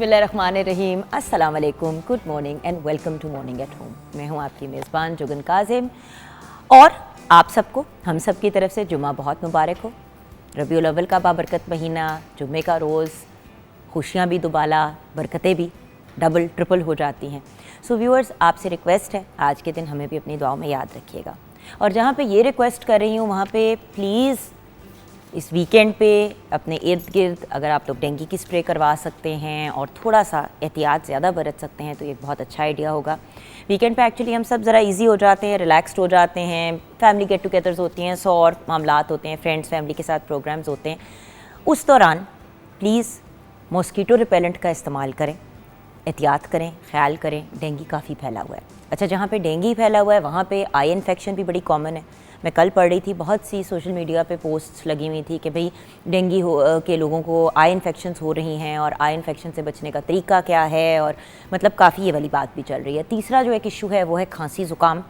बिस्मिल्लाहिर्रहमानिर्रहीम, अस्सलाम वालेकुम, good morning and welcome to morning at home. मैं हूँ आपकी मेज़बान जुगन काजिम और आप सबको हम सब की तरफ से जुमा बहुत मुबारक हो। रबीउल अव्वल का बाबरकत महीना, जुम्मे का रोज़, खुशियाँ भी दुबाला, बरकतें भी डबल ट्रिपल हो जाती हैं। सो व्यूअर्स, आपसे रिक्वेस्ट है आज के दिन हमें भी अपनी दुआओं में याद रखिएगा। और जहाँ पे ये रिक्वेस्ट कर रही हूँ वहाँ पे प्लीज़ इस वीकेंड पे अपने इर्द गिर्द अगर आप लोग डेंगू की स्प्रे करवा सकते हैं और थोड़ा सा एहतियात ज़्यादा बरत सकते हैं तो ये बहुत अच्छा आइडिया होगा। वीकेंड पे एक्चुअली हम सब ज़रा इजी हो जाते हैं, रिलैक्स्ड हो जाते हैं, फैमिली गेट टुगेदर्स होती हैं, 100 और मामलात होते हैं, फ्रेंड्स फैमिली के साथ प्रोग्राम्स होते हैं। उस दौरान प्लीज़ मॉस्किटो रिपेलेंट का इस्तेमाल करें, एहतियात करें, ख्याल करें। डेंगू काफ़ी फैला हुआ है। अच्छा, जहाँ पे डेंगू फैला हुआ है वहाँ पे आई इन्फेक्शन भी बड़ी कॉमन है। मैं कल पढ़ रही थी, बहुत सी सोशल मीडिया पे पोस्ट्स लगी हुई थी कि भाई डेंगू के लोगों को आई इन्फेक्शंस हो रही हैं और आई इन्फेक्शन से बचने का तरीका क्या है, और मतलब काफ़ी ये वाली बात भी चल रही है। तीसरा जो एक इशू है वो है खांसी ज़ुकाम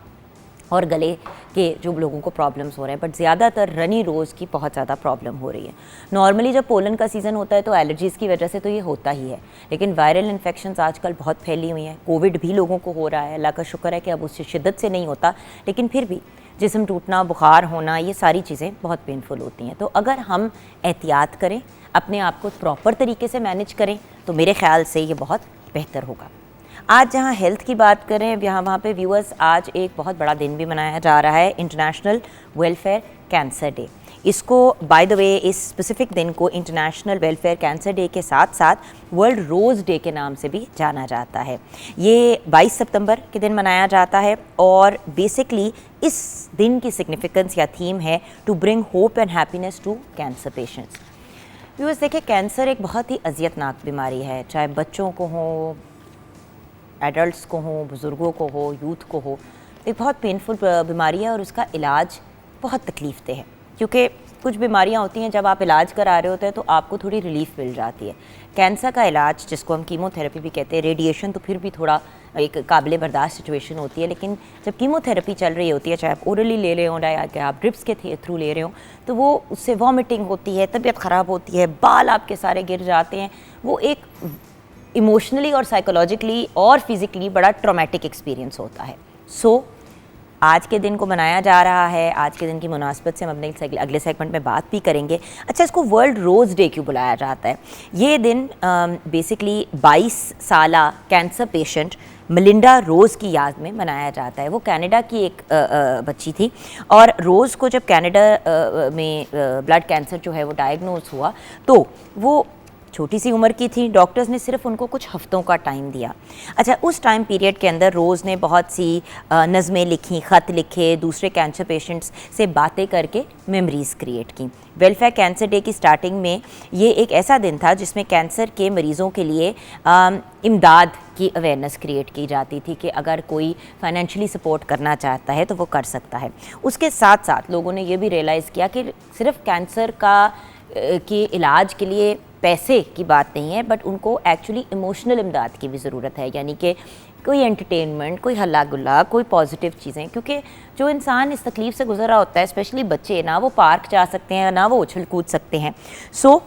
और गले के जो लोगों को प्रॉब्लम्स हो रहे हैं, बट ज़्यादातर रनी रोज़ की बहुत ज़्यादा प्रॉब्लम हो रही है। नॉर्मली जब पोलन का सीज़न होता है तो एलर्जीज़ की वजह से तो ये होता ही है, लेकिन वायरल इन्फेक्शंस आजकल बहुत फैली हुई हैं। कोविड भी लोगों को हो रहा है, अल्लाह का शुक्र है कि अब उससे शिद्दत से नहीं होता, लेकिन फिर भी जिस्म टूटना, बुखार होना, ये सारी चीज़ें बहुत पेनफुल होती हैं। तो अगर हम एहतियात करें, अपने आप को प्रॉपर तरीके से मैनेज करें तो मेरे ख़्याल से ये बहुत बेहतर होगा। आज जहाँ हेल्थ की बात करें यहाँ वहाँ पे व्यूअर्स, आज एक बहुत बड़ा दिन भी मनाया जा रहा है, इंटरनेशनल वेलफेयर कैंसर डे। इसको बाय द वे इस स्पेसिफिक दिन को इंटरनेशनल वेलफेयर कैंसर डे के साथ साथ वर्ल्ड रोज़ डे के नाम से भी जाना जाता है। ये 22 सितंबर के दिन मनाया जाता है और बेसिकली इस दिन की सिग्निफिकेंस या थीम है to bring hope and happiness to cancer patients. Viewers देखिए, कैंसर एक बहुत ही अजियतनाक बीमारी है, चाहे बच्चों को हो, एडल्ट्स को हो, बुज़ुर्गों को हो, यूथ को हो। एक बहुत पेनफुल बीमारी है और उसका इलाज बहुत तकलीफ़देह है, क्योंकि कुछ बीमारियां होती हैं जब आप इलाज करा रहे होते हैं तो आपको थोड़ी रिलीफ मिल जाती है। कैंसर का इलाज, जिसको हम कीमोथेरेपी भी कहते हैं, रेडिएशन तो फिर भी थोड़ा एक काबिल बर्दाश्त सिचुएशन होती है, लेकिन जब कीमोथेरेपी चल रही होती है, चाहे आप ओरली ले रहे हो या आप ड्रिप्स के थ्रू ले रहे हो, तो वो उससे वॉमिटिंग होती है, तबीयत ख़राब होती है, बाल आपके सारे गिर जाते हैं। वो एक इमोशनली और साइकोलॉजिकली और फिज़िकली बड़ा ट्रॉमेटिक एक्सपीरियंस होता है। सो आज के दिन को मनाया जा रहा है। आज के दिन की मुनासबत से हम अपने अगले सेगमेंट में बात भी करेंगे। अच्छा, इसको वर्ल्ड रोज़ डे क्यों बुलाया जाता है? ये दिन बेसिकली 22 साला कैंसर पेशेंट मेलिंडा रोज़ की याद में मनाया जाता है। वो कनाडा की एक बच्ची थी और रोज़ को जब कनाडा में ब्लड कैंसर जो है वो डायग्नोज हुआ तो वो छोटी सी उम्र की थी। डॉक्टर्स ने सिर्फ उनको कुछ हफ्तों का टाइम दिया। अच्छा, उस टाइम पीरियड के अंदर रोज़ ने बहुत सी नज़में लिखी, ख़त लिखे, दूसरे कैंसर पेशेंट्स से बातें करके मेमोरीज़ क्रिएट की। वेलफेयर कैंसर डे की स्टार्टिंग में ये एक ऐसा दिन था जिसमें कैंसर के मरीज़ों के लिए इमदाद की अवेयरनेस क्रिएट की जाती थी कि अगर कोई फाइनेंशियली सपोर्ट करना चाहता है तो वो कर सकता है। उसके साथ साथ लोगों ने ये भी रियलाइज़ किया कि सिर्फ कैंसर के इलाज के लिए पैसे की बात नहीं है, बट उनको एक्चुअली इमोशनल इमदाद की भी ज़रूरत है, यानी कि कोई एंटरटेनमेंट, कोई हल्ला गुल्ला, कोई पॉजिटिव चीज़ें। क्योंकि जो इंसान इस तकलीफ़ से गुजर रहा होता है, स्पेशली बच्चे, ना वो पार्क जा सकते हैं, ना वो उछल कूद सकते हैं। सो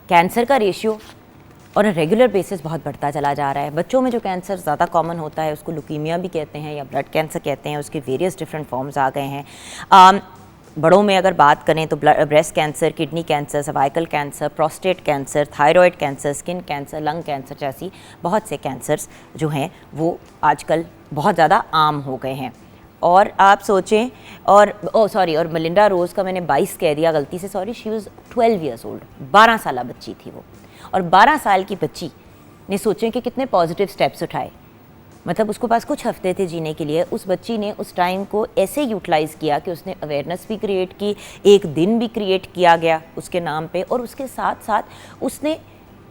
कैंसर का रेशियो और रेगुलर बेसिस बहुत बढ़ता चला जा रहा है। बच्चों में जो कैंसर ज़्यादा कॉमन होता है उसको लुकीमिया भी कहते हैं या ब्लड कैंसर कहते हैं, उसके वेरियस डिफरेंट फॉर्म्स आ गए हैं। बड़ों में अगर बात करें तो breast cancer, kidney cancer, cervical cancer, prostate cancer, thyroid cancer, skin cancer, lung cancer जैसी बहुत से कैंसर्स जो हैं वो आजकल बहुत ज़्यादा आम हो गए हैं। और आप सोचें, और मेलिंडा रोज़ का मैंने 22 कह दिया गलती से, sorry, she was 12 years old, 12 साल बच्ची थी वो। और 12 साल की बच्ची ने सोचें कि कितने पॉजिटिव स्टेप्स उठाए। मतलब उसके पास कुछ हफ्ते थे जीने के लिए। उस बच्ची ने उस टाइम को ऐसे यूटिलाइज़ किया कि उसने अवेयरनेस भी क्रिएट की, एक दिन भी क्रिएट किया गया उसके नाम पे, और उसके साथ साथ उसने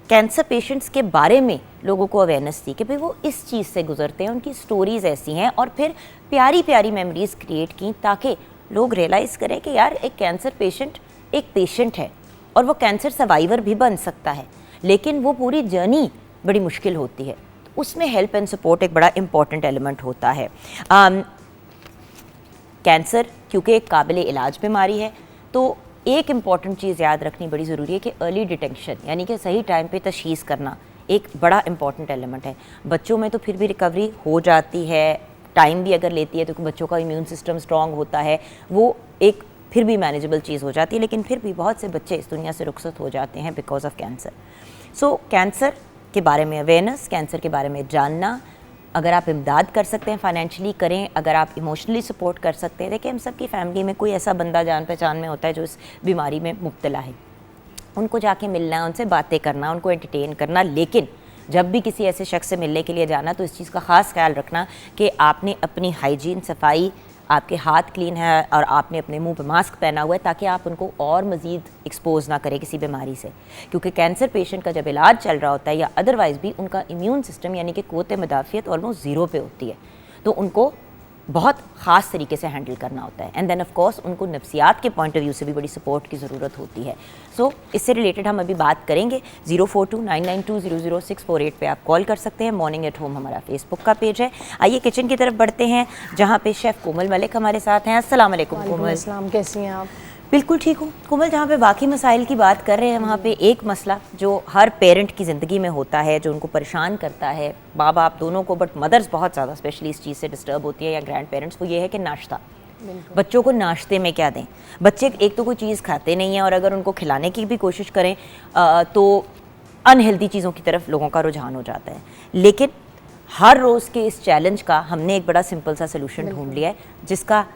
कैंसर पेशेंट्स के बारे में लोगों को अवेयरनेस दी कि भाई वो इस चीज़ से गुजरते हैं, उनकी स्टोरीज़ ऐसी हैं, और फिर प्यारी प्यारी मेमोरीज़ क्रिएट की ताकि लोग रियलाइज़ करें कि यार एक कैंसर पेशेंट एक पेशेंट है और वो कैंसर सर्वाइवर भी बन सकता है, लेकिन वो पूरी जर्नी बड़ी मुश्किल होती है। उसमें हेल्प एंड सपोर्ट एक बड़ा इम्पॉर्टेंट एलिमेंट होता है। कैंसर क्योंकि एक काबिल इलाज बीमारी है तो एक इम्पॉर्टेंट चीज़ याद रखनी बड़ी ज़रूरी है कि अर्ली डिटेक्शन, यानी कि सही टाइम पे तशख़ीस करना एक बड़ा इंपॉर्टेंट एलिमेंट है। बच्चों में तो फिर भी रिकवरी हो जाती है, टाइम भी अगर लेती है तो बच्चों का इम्यून सिस्टम स्ट्रांग होता है, वो एक फिर भी मैनेजेबल चीज़ हो जाती है, लेकिन फिर भी बहुत से बच्चे इस दुनिया से रुखसत हो जाते हैं because of cancer. So cancer के बारे में अवेयरनेस, कैंसर के बारे में जानना, अगर आप इमदाद कर सकते हैं फाइनेंशियली करें, अगर आप इमोशनली सपोर्ट कर सकते हैं। देखिए हम सब की फैमिली में कोई ऐसा बंदा जान पहचान में होता है जो इस बीमारी में मुब्तला है, उनको जाके मिलना, उनसे बातें करना, उनको एंटरटेन करना, लेकिन जब भी किसी ऐसे शख्स से मिलने के लिए जाना तो इस चीज़ का ख़ास ख्याल रखना कि आपने अपनी हाइजीन, सफाई, आपके हाथ क्लीन है और आपने अपने मुंह पे मास्क पहना हुआ है, ताकि आप उनको और मज़ीद एक्सपोज ना करें किसी बीमारी से। क्योंकि कैंसर पेशेंट का जब इलाज चल रहा होता है या अदरवाइज़ भी उनका इम्यून सिस्टम यानी कि क़ुव्वत मुदाफ़ियत ऑलमोस्ट ज़ीरो पे होती है, तो उनको बहुत ख़ास तरीके से हैंडल करना होता है। एंड देन ऑफ कोर्स उनको नफ्सियात के पॉइंट ऑफ व्यू से भी बड़ी सपोर्ट की ज़रूरत होती है। सो इससे रिलेटेड हम अभी बात करेंगे। 042992000648 पे आप कॉल कर सकते हैं। मॉर्निंग एट होम हमारा फेसबुक का पेज है। आइए किचन की तरफ बढ़ते हैं, जहाँ पे शेफ़ कोमल मलिक हमारे साथ हैं। अस्सलाम वालेकुम कोमल। अस्सलाम, कैसी हैं आप? बिल्कुल ठीक हूँ कोमल। जहाँ पे बाकी मसाइल की बात कर रहे हैं, वहाँ पे एक मसला जो हर पेरेंट की ज़िंदगी में होता है, जो उनको परेशान करता है, माँ बाप दोनों को, बट मदर्स बहुत ज़्यादा स्पेशली इस चीज़ से डिस्टर्ब होती है या ग्रैंड पेरेंट्स, वो ये है कि नाश्ता। बच्चों को नाश्ते में क्या दें? बच्चे एक तो कोई चीज़ खाते नहीं हैं, और अगर उनको खिलाने की भी कोशिश करें तो अनहेल्दी चीज़ों की तरफ लोगों का रुझान हो जाता है। लेकिन हर रोज़ के इस चैलेंज का हमने एक बड़ा सिंपल सा सोल्यूशन ढूंढ लिया है, जिसका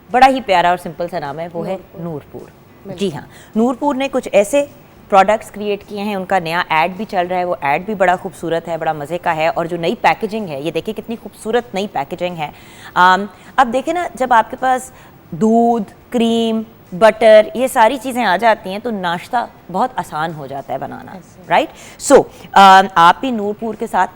बड़ा ही प्यारा और सिंपल सा नाम है, वो है नूरपुर। जी हाँ, नूरपुर ने कुछ ऐसे प्रोडक्ट्स क्रिएट किए हैं, उनका नया ऐड भी चल रहा है, वो ऐड भी बड़ा खूबसूरत है, बड़ा मज़े का है। और जो नई पैकेजिंग है, ये देखिए कितनी खूबसूरत नई पैकेजिंग है। अब देखें ना, जब आपके पास दूध, क्रीम, बटर, ये सारी चीज़ें आ जाती हैं तो नाश्ता बहुत आसान हो जाता है बनाना, राइट? सो आप भी नूरपुर के साथ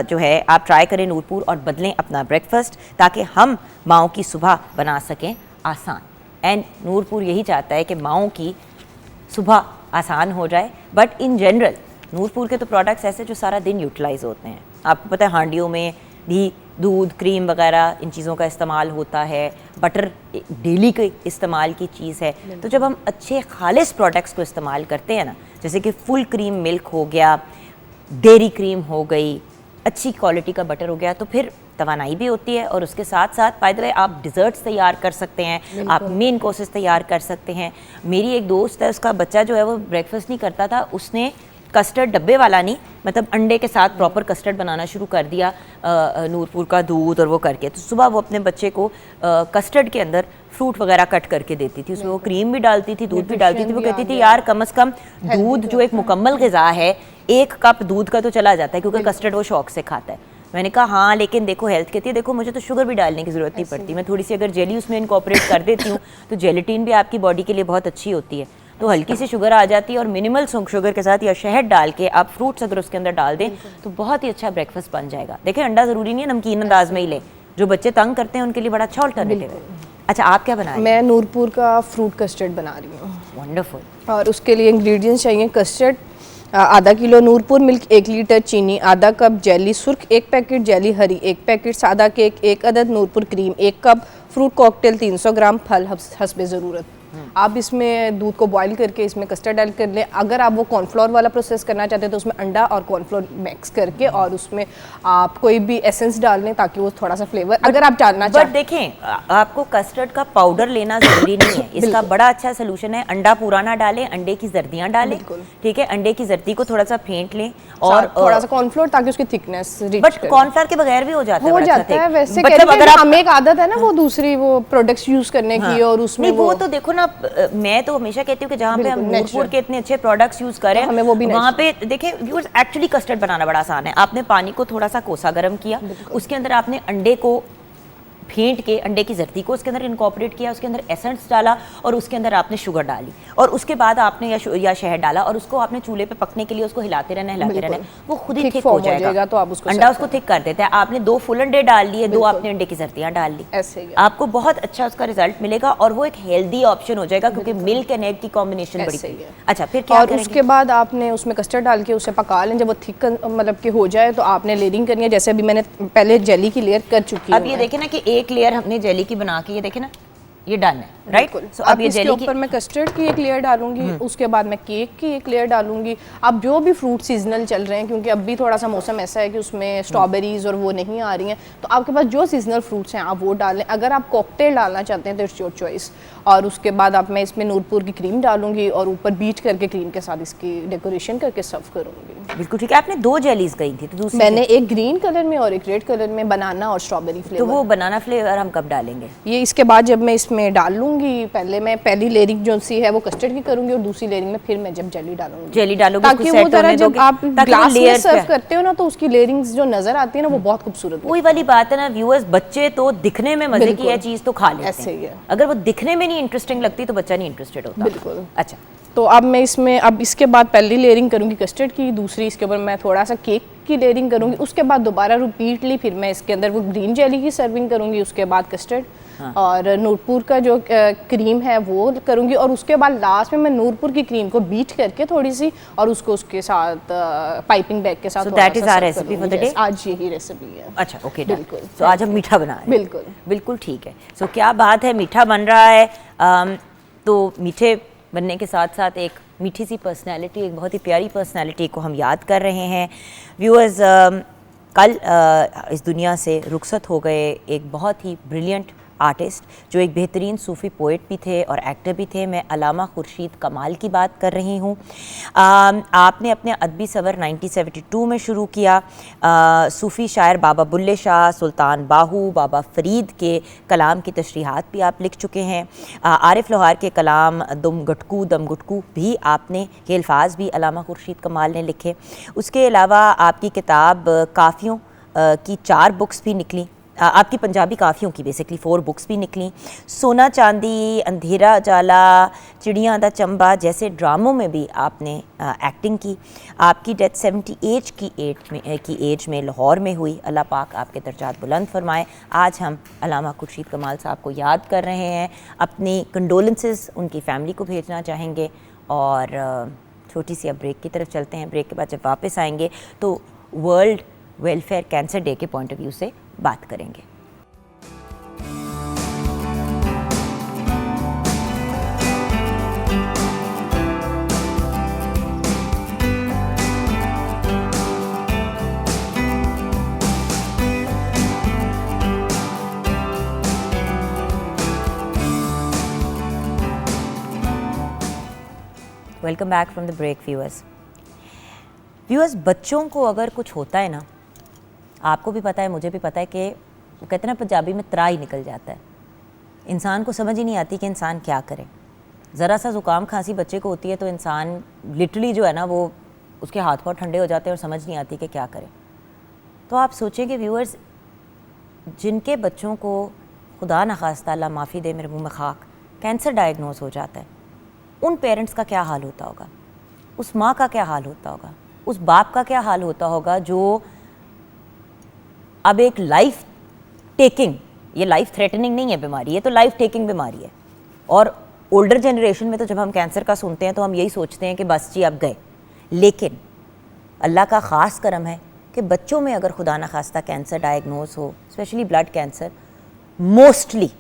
जो है आप ट्राई करें नूरपुर और बदलें अपना ब्रेकफास्ट, ताकि हम माओं की सुबह बना सकें आसान। एंड नूरपुर यही चाहता है कि माओं की सुबह आसान हो जाए। बट इन जनरल नूरपुर के तो प्रोडक्ट्स ऐसे जो सारा दिन यूटिलाइज होते हैं। आपको पता है हांडियों में भी दूध, क्रीम वगैरह इन चीज़ों का इस्तेमाल होता है, बटर डेली के इस्तेमाल की चीज़ है। तो जब हम अच्छे खालिस प्रोडक्ट्स को इस्तेमाल करते हैं ना, जैसे कि फुल क्रीम मिल्क हो गया, डेयरी क्रीम हो गई, अच्छी क्वालिटी का बटर हो गया, तो फिर तवानाई भी होती है। और उसके साथ साथ बाय द वे आप डिज़र्ट्स तैयार कर सकते हैं, आप मेन कोर्सेज तैयार कर सकते हैं। मेरी एक दोस्त है, उसका बच्चा जो है वो ब्रेकफास्ट नहीं करता था, उसने कस्टर्ड डब्बे वाला नहीं, मतलब अंडे के साथ प्रॉपर कस्टर्ड बनाना शुरू कर दिया, नूरपुर का दूध और वो करके। तो सुबह वो अपने बच्चे को कस्टर्ड के अंदर फ्रूट वगैरह कट करके देती थी, उसमें वो क्रीम भी डालती थी, दूध भी डालती थी। वो कहती थी यार कम से कम दूध जो एक मुकम्मल ग़िज़ा है, 1 कप दूध का तो चला जाता है, क्योंकि कस्टर्ड वो शौक से खाता है। मैंने कहा हाँ, लेकिन देखो हेल्थ कहती है, देखो मुझे तो शुगर भी डालने की ज़रूरत नहीं पड़ती, मैं थोड़ी सी अगर जेली उसमें इनकॉर्पोरेट कर देती हूँ तो जेलेटिन भी आपकी बॉडी के लिए बहुत अच्छी होती है। तो हल्की सी शुगर आ जाती है, और मिनिमल शुगर के साथ या शहद डाल के आप फ्रूट्स अगर उसके अंदर डाल दें तो बहुत ही अच्छा ब्रेकफास्ट बन जाएगा। देखिए अंडा ज़रूरी नहीं है नमकीन अंदाज में ही लें, जो बच्चे तंग करते हैं उनके लिए बड़ा अच्छा अल्टरनेटिव है। अच्छा, आप क्या बना रही हैं? मैं नूरपुर का फ्रूट कस्टर्ड बना रही हूँ। वंडरफुल। और उसके लिए इंग्रेडिएंट्स चाहिए कस्टर्ड आधा किलो, नूरपुर मिल्क 1 लीटर, चीनी आधा कप, जेली सुर्ख 1 पैकेट, जेली हरी 1 पैकेट, सादा केक 1 अदद, Nurpur cream 1 cup, fruit cocktail 300 gram, फल हस्बे ज़रूरत। आप इसमें दूध को बॉईल करके इसमें कस्टर्ड ऐड कर लें। अगर आप वो कॉर्नफ्लोर वाला प्रोसेस करना चाहते हैं तो उसमें अंडा और कॉर्नफ्लोर मिक्स करके और उसमें आप कोई भी एसेंस डाल लें ताकि वो थोड़ा सा फ्लेवर, अगर आप डालना चाहते हैं। देखें आपको कस्टर्ड का पाउडर लेना जरूरी नहीं है, इसका बड़ा अच्छा सोल्यूशन है। अंडा पूरा ना डालें, अंडे की जर्दियाँ डालें, ठीक है? अंडे की जर्दी को थोड़ा सा फेंट लें और थोड़ा सा कॉर्नफ्लोर ताकि उसकी थिकनेस रिच। बट कॉर्नफ्लोर के बगैर भी हो जाता है, वैसे अगर हमें एक आदत है ना वो दूसरी वो प्रोडक्ट्स यूज करने की, और उसमें वो तो देखो ना, मैं तो हमेशा कहती हूँ कि जहाँ पे हम नूरपुर के इतने अच्छे प्रोडक्ट्स यूज करें हमें वो भी वहाँ पे देखें व्यूअर्स, एक्चुअली कस्टर्ड बनाना बड़ा आसान है। आपने पानी को थोड़ा सा कोसा गर्म किया, उसके अंदर आपने अंडे को फेंट के, अंडे की जर्दी को उसके अंदर इनकॉर्पोरेट किया, उसके अंदर एसेंस डाला और उसके अंदर आपने शुगर डाली, और उसके बाद आपने या शहद डाला, और उसको आपने चूल्हे पे पकने के लिए उसको हिलाते रहना, वो खुद ही थिक हो जाएगा। तो आप उसको अंडा उसको थिक कर देता है। आपने 2 फुल अंडे डाल लिए, 2 आपने अंडे की जर्दियाँ डाल ली, आपको बहुत अच्छा उसका रिजल्ट मिलेगा और वो एक हेल्दी ऑप्शन हो जाएगा, क्योंकि मिल्क एंड एग की कॉम्बिनेशन बड़ी सही है। अच्छा, फिर क्या और उसके बाद आपने उसमें कस्टर्ड डाल के उसे पका लें। जब वो थिक मतलब कि हो जाए तो आपने लेयरिंग करनी है, जैसे अभी मैंने पहले जेली की लेयर कर चुकी है। अब ये देखें ना कि एक लेयर हमने जेली की बना के, ये देखें ना, ये डन है। राइट। सो अब ये इसके जेली की ऊपर मैं कस्टर्ड की एक लेयर डालूंगी, उसके बाद मैं केक की एक लेयर डालूंगी। अब जो भी फ्रूट सीजनल चल रहे हैं, क्योंकि अब भी थोड़ा सा मौसम ऐसा है कि उसमें स्ट्रॉबेरीज और वो नहीं आ रही हैं, तो आपके पास जो सीजनल फ्रूट्स हैं आप वो डालें। अगर आप कॉकटेल डालना चाहते हैं तो इट्स योर चॉइस। और उसके बाद अब मैं इसमें नूरपुर की क्रीम डालूंगी और ऊपर बीट करके क्रीम के साथ इसकी डेकोरेशन करके सर्व करूंगी। बिल्कुल ठीक है। आपने 2 जेलीज कही थी, तो दूसरी मैंने एक ग्रीन कलर में और एक रेड कलर में, बनाना और स्ट्रॉबेरी तो फ्लेवर। वो बनाना फ्लेवर हम कब डालेंगे? ये इसके बाद जब मैं इसमें डाल लूंगी, पहले मैं पहली लेयरिंग जो सी है वो कस्टर्ड की करूंगी और दूसरी लेयरिंग में फिर मैं जब जेली डालूंगी, जेली डालोगे ताकि उसको वो सेट जरा होने जब दोगे, आप ताकि ग्लास में लेयर्स सर्व करते हो ना तो उसकी लेयरिंग्स जो नजर आती है ना वो बहुत खूबसूरत वही वाली बात है ना व्यूअर्स, बच्चे तो दिखने में मजे की बिल्कुल। है चीज तो खा लेते ऐसे ही हैं, है। अगर वो दिखने में नहीं इंटरेस्टिंग लगती तो बच्चा नहीं इंटरेस्टेड होता। बिल्कुल। अच्छा, तो अब मैं इसमें, अब इसके बाद पहली लेयरिंग करूंगी कस्टर्ड की, दूसरी इसके ऊपर मैं थोड़ा सा केक की लेयरिंग करूंगी, उसके बाद दोबारा रिपीटली फिर मैं इसके अंदर वो ग्रीन जेली की सर्विंग करूंगी, उसके बाद कस्टर्ड और नूरपुर का जो क्रीम है वो करूंगी, और उसके बाद लास्ट में मैं नूरपुर की क्रीम को बीट करके थोड़ी सी और उसको उसके साथ पाइपिंग बैग के साथ So that is our recipe for the day? आज यही रेसिपी है। अच्छा, ओके, बिल्कुल। तो आज हम मीठा बना रहे हैं। बिल्कुल बिल्कुल ठीक है। सो क्या बात है, मीठा बन रहा है। तो मीठे बनने के साथ साथ एक मीठी सी पर्सनैलिटी, एक बहुत ही प्यारी पर्सनैलिटी को हम याद कर रहे हैं। व्यूअर्स, कल इस दुनिया से रुखसत हो गए एक बहुत ही ब्रिलियंट आर्टिस्ट जो एक बेहतरीन सूफ़ी पोइट भी थे और एक्टर भी थे। मैं अलामा खुर्शीद कमाल की बात कर रही हूँ। आपने अपने अदबी सफ़र 1972 में शुरू किया। सूफ़ी शायर बाबा बुल्ले शाह, सुल्तान बाहू, बाबा फ़रीद के कलाम की तशरीहात भी आप लिख चुके हैं। आरिफ लोहार के कलाम दम गुटकू भी आपने, के अल्फाज भी अलामा खुर्शीद कमाल ने लिखे। उसके अलावा आपकी किताब काफ़ियों की 4 बुक्स भी निकली, आपकी पंजाबी काफ़ियों की बेसिकली 4 बुक्स भी निकली। सोना चांदी, अंधेरा जाला, चिड़िया दा चंबा जैसे ड्रामों में भी आपने एक्टिंग की। आपकी डेथ 78 की एज में लाहौर में हुई। अल्लाह पाक आपके दर्जात बुलंद फरमाए। आज हम अलामा खुर्शीद कमाल साहब को याद कर रहे हैं, अपनी कंडोलेंसेस उनकी फैमिली को भेजना चाहेंगे। और छोटी सी अब ब्रेक की तरफ चलते हैं। ब्रेक के बाद जब वापस आएंगे तो वर्ल्ड वेलफेयर कैंसर डे के पॉइंट ऑफ व्यू से बात करेंगे। Welcome back from the break viewers. बच्चों को अगर कुछ होता है ना, आपको भी पता है, मुझे भी पता है कि वो कहते हैं ना पंजाबी में त्राही निकल जाता है। इंसान को समझ ही नहीं आती कि इंसान क्या करे। ज़रा सा ज़ुकाम खांसी बच्चे को होती है तो इंसान लिटरली जो है ना वो उसके हाथ पाँव ठंडे हो जाते हैं और समझ नहीं आती कि क्या करे। तो आप सोचें कि व्यूअर्स, जिनके बच्चों को खुदा न खास्ता, अल्लाह माफ़ी दे, मेरे मुँह में खाक, कैंसर डायग्नोज हो जाता है, उन पेरेंट्स का क्या हाल होता होगा, उस माँ का क्या हाल होता होगा, उस बाप का क्या हाल होता होगा जो अब एक लाइफ टेकिंग, ये लाइफ थ्रेटनिंग नहीं है बीमारी, ये तो लाइफ टेकिंग बीमारी है। और ओल्डर जनरेशन में तो जब हम कैंसर का सुनते हैं तो हम यही सोचते हैं कि बस जी अब गए। लेकिन अल्लाह का ख़ास करम है कि बच्चों में अगर खुदा न खास्ता कैंसर डायग्नोज हो, specially blood cancer, mostly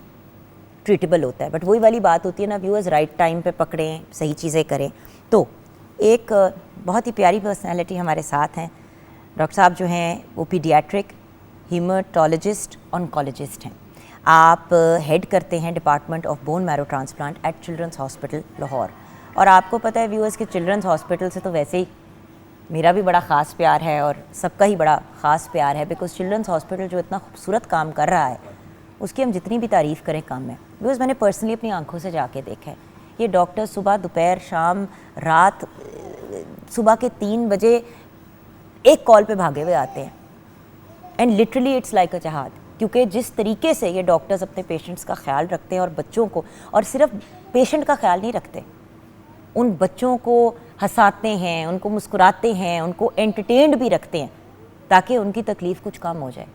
treatable होता है। बट वही वाली बात होती है ना व्यूअर्स, राइट टाइम पे पकड़ें, सही चीज़ें करें। तो एक बहुत ही प्यारी पर्सनैलिटी हमारे साथ हैं। डॉक्टर साहब जो हैं वो पीडियाट्रिक हीमेटोलॉजिस्ट ऑन्कोलॉजिस्ट हैं। आप हेड करते हैं department of bone marrow transplant at children's hospital Lahore. और आपको पता है व्यूअर्स कि चिल्ड्रंस हॉस्पिटल से तो वैसे ही मेरा भी बड़ा ख़ास प्यार है और सबका ही बड़ा ख़ास प्यार है, बिकॉज चिल्ड्रंस हॉस्पिटल जो इतना खूबसूरत काम कर रहा है उसकी हम जितनी भी तारीफ़ करें कम है। बिकॉज मैंने पर्सनली अपनी आंखों से जाके देखा है, ये डॉक्टर सुबह, दोपहर, शाम, रात, सुबह के 3 बजे एक कॉल पे भागे हुए आते हैं। And literally it's like a जहाद, क्योंकि जिस तरीके से ये डॉक्टर्स अपने पेशेंट्स का ख्याल रखते हैं और बच्चों को, और सिर्फ पेशेंट का ख्याल नहीं रखते, उन बच्चों को हंसाते हैं, उनको मुस्कुराते हैं, उनको एंटरटेन्ड भी रखते हैं ताकि उनकी तकलीफ़ कुछ कम हो जाए।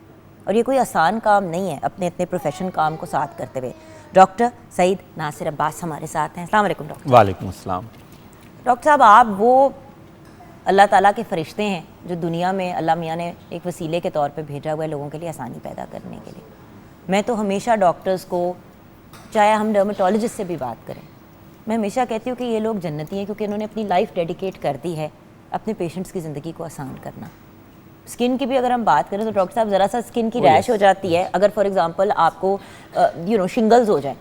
और ये कोई आसान काम नहीं है अपने इतने प्रोफेशन काम को साथ करते हुए। डॉक्टर सईद नासिर अब्बास हमारे साथ हैं। अस्सलाम वालेकुम डॉक्टर। वालेकुम अस्सलाम। डॉक्टर साहब, आप वो अल्लाह ताला के फ़रिश्ते हैं जो दुनिया में अल्लाह मियाँ ने एक वसीले के तौर पे भेजा हुआ है लोगों के लिए आसानी पैदा करने के लिए। मैं तो हमेशा डॉक्टर्स को चाहे हम डर्मेटोलॉजिस्ट से भी बात करें, मैं हमेशा कहती हूँ कि ये लोग जन्नती हैं क्योंकि इन्होंने अपनी लाइफ डेडिकेट कर दी है अपने पेशेंट्स की ज़िंदगी को आसान करना। स्किन की भी अगर हम बात करें तो डॉक्टर साहब ज़रा सा स्किन की रैश हो जाती है, अगर फॉर एग्जांपल आपको शिंगल्स हो जाए,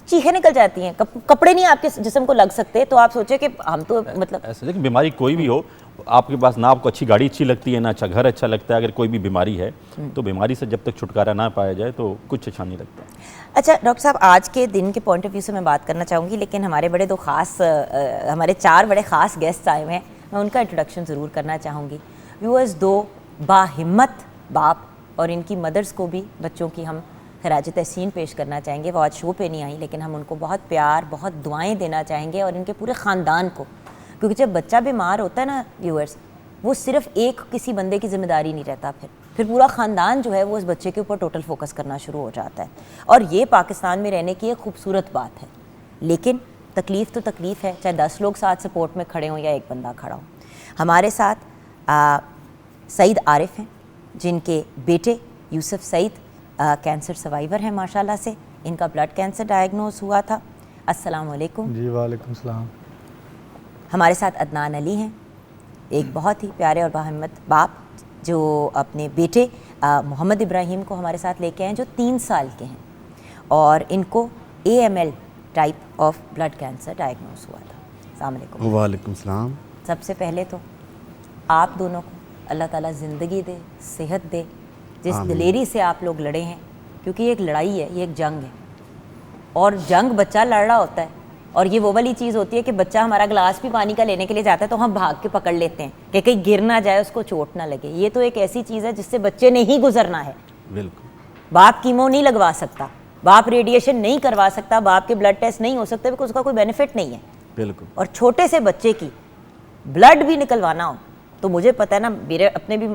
चीखें निकल जाती हैं, कपड़े नहीं आपके जिस्म को लग सकते, तो आप सोचे कि हम तो मतलब ऐसे देखिए बीमारी कोई भी हो, आपके पास ना आपको अच्छी गाड़ी अच्छी लगती है ना अच्छा घर अच्छा लगता है, अगर कोई भी बीमारी है तो बीमारी से जब तक छुटकारा ना पाया जाए तो कुछ अच्छा नहीं लगता। अच्छा डॉक्टर साहब, आज के दिन के पॉइंट ऑफ व्यू से मैं बात करना चाहूँगी, लेकिन हमारे बड़े दो खास हमारे 4 बड़े ख़ास गेस्ट आए हुए हैं, मैं उनका इंट्रोडक्शन ज़रूर करना चाहूँगी। व्यूअर्स, 2 बाहिम्मत बाप और इनकी मदर्स को भी बच्चों की हम खराज तहसीन पेश करना चाहेंगे। वो आज शो पे नहीं आई, लेकिन हम उनको बहुत प्यार, बहुत दुआएं देना चाहेंगे और इनके पूरे ख़ानदान को, क्योंकि जब बच्चा बीमार होता है ना व्यूअर्स, वो सिर्फ एक किसी बंदे की जिम्मेदारी नहीं रहता, फिर पूरा ख़ानदान जो है वो उस बच्चे के ऊपर टोटल फोकस करना शुरू हो जाता है। और ये पाकिस्तान में रहने की एक खूबसूरत बात है, लेकिन तकलीफ़ तो तकलीफ़ है, चाहे 10 लोग साथ सपोर्ट में खड़े हों या एक बंदा खड़ा हो। हमारे साथ सईद आरिफ हैं, जिनके बेटे यूसुफ सईद कैंसर सर्वाइवर हैं माशाल्लाह से, इनका ब्लड कैंसर डायग्नोज हुआ था। अस्सलाम वालेकुम। जी वालेकुम सलाम। हमारे साथ अदनान अली हैं, एक बहुत ही प्यारे और बाहिम्मत बाप, जो अपने बेटे मोहम्मद इब्राहिम को हमारे साथ लेके आए हैं, जो 3 साल के हैं और इनको AML type of blood cancer diagnose हुआ था। अस्सलाम वालेकुम। वालेकुम सलाम। सबसे पहले तो आप दोनों को अल्लाह ताला ज़िंदगी दे, सेहत दे, जिस दिलेरी से आप लोग लड़े हैं, क्योंकि ये एक लड़ाई है, ये एक जंग है, और जंग बच्चा लड़ रहा होता है, और ये वो वाली चीज़ होती है कि बच्चा हमारा गिलास भी पानी का लेने के लिए जाता है तो हम भाग के पकड़ लेते हैं कि कहीं गिर ना जाए, उसको चोट ना लगे। ये तो एक ऐसी चीज़ है जिससे बच्चे ने ही गुजरना है। बिल्कुल। बाप कीमो नहीं लगवा सकता, बाप रेडिएशन नहीं करवा सकता, बाप के ब्लड टेस्ट नहीं हो सकते, बिकॉज उसका कोई बेनिफिट नहीं है। बिल्कुल। और छोटे से बच्चे की ब्लड भी निकलवाना हो तो मुझे पता है ना, मेरे अपने भी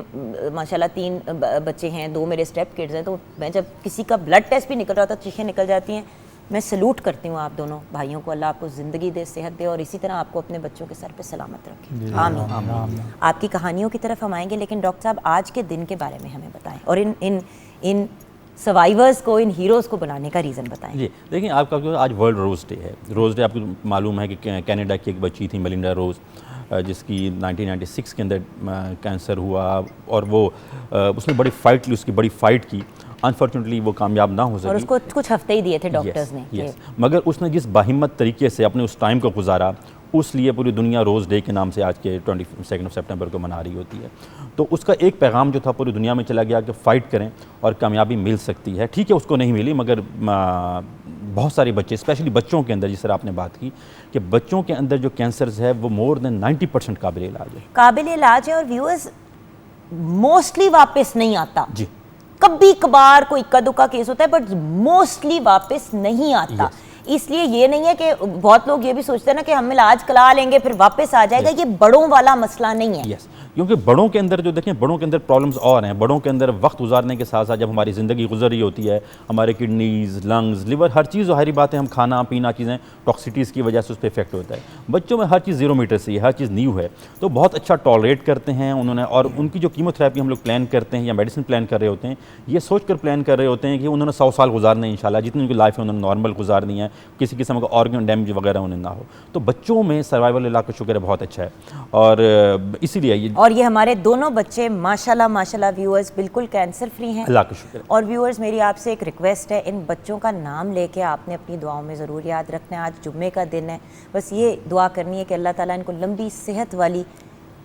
माशाल्लाह 3 बच्चे हैं, 2 मेरे स्टेप किड्स हैं, तो मैं जब किसी का ब्लड टेस्ट भी निकल रहा था, चीखें निकल जाती हैं। मैं सलूट करती हूँ आप दोनों भाइयों को, अल्लाह आपको ज़िंदगी दे, सेहत दे, और इसी तरह आपको अपने बच्चों के सर पे सलामत रखे। आमीन। आपकी कहानियों की तरफ हम आएंगे, लेकिन डॉक्टर साहब आज के दिन के बारे में हमें बताएं और इन सर्वाइवर्स को, इन हीरोज़ को बनाने का रीज़न बताएं। जी देखिए, आपका आज वर्ल्ड रोज़ डे है। रोज़ डे आपको मालूम है कि कनाडा की एक बच्ची थी मेलिंडा रोज़, जिसकी 1996 के अंदर कैंसर हुआ, और वो उसने बड़ी फ़ाइट ली, उसकी बड़ी फ़ाइट की। अनफॉर्चुनेटली वो कामयाब ना हो सकी, और उसको कुछ हफ्ते ही दिए थे डॉक्टर्स ने। मगर उसने जिस बाहिम्मत तरीके से अपने उस टाइम को गुजारा, उस लिए पूरी दुनिया रोज़ डे के नाम से आज के 22 सितंबर को मना रही होती है। तो उसका एक पैगाम जो था पूरी दुनिया में चला गया कि फ़ाइट करें और कामयाबी मिल सकती है। ठीक है, उसको नहीं मिली, मगर बहुत सारे बच्चे, स्पेशली बच्चों के अंदर, जिस तरह आपने बात की कि बच्चों के अंदर जो कैंसर्स है वो मोर देन 90% काबिल इलाज है। काबिल इलाज है, और व्यूअर्स मोस्टली वापस नहीं आता जी, कभी कभार कोई इक्का दुक्का केस होता है, बट मोस्टली वापस नहीं आता। इसलिए ये नहीं है कि बहुत लोग ये भी सोचते हैं ना कि हम इलाज करा लेंगे फिर वापस आ जाएगा, ये बड़ों वाला मसला नहीं है। क्योंकि बड़ों के अंदर जो देखें, बड़ों के अंदर प्रॉब्लम्स और हैं। बड़ों के अंदर वक्त गुजारने के साथ साथ जब हमारी ज़िंदगी गुजर रही होती है, हमारे किडनीज़, लंग्स, लिवर, हर चीज़ ज़ाहिरी बात है, हम खाना पीना चीज़ें टॉक्सिटीज़ की वजह से उस पर इफेक्ट होता है। बच्चों में हर चीज़ 0 मीटर से, हर चीज़ न्यू है, तो बहुत अच्छा टॉलरेट करते हैं उन्होंने। और उनकी जो कीमोथेरेपी हम लोग प्लान करते हैं या मेडिसिन प्लान कर रहे होते हैं, ये सोच कर प्लान कर रहे होते हैं कि उन्होंने 100 साल गुजारने हैं इंशाल्लाह, जितनी उनकी लाइफ है उन्होंने नॉर्मल गुजारनी है, किसी किस्म का ऑर्गन डैमेज वगैरह उन्हें ना हो। तो बच्चों में सर्वाइवल अल्लाह का शुक्र है बहुत अच्छा है, और इसीलिए ये हमारे दोनों बच्चे माशाल्लाह माशाल्लाह व्यूअर्स बिल्कुल कैंसर फ्री हैं, अल्लाह का शुक्र है। और व्यूअर्स मेरी आपसे एक रिक्वेस्ट है, इन बच्चों का नाम लेके आपने अपनी दुआओं में ज़रूर याद रखना है। आज जुम्मे का दिन है, बस ये दुआ करनी है कि अल्लाह ताला इनको लंबी सेहत वाली,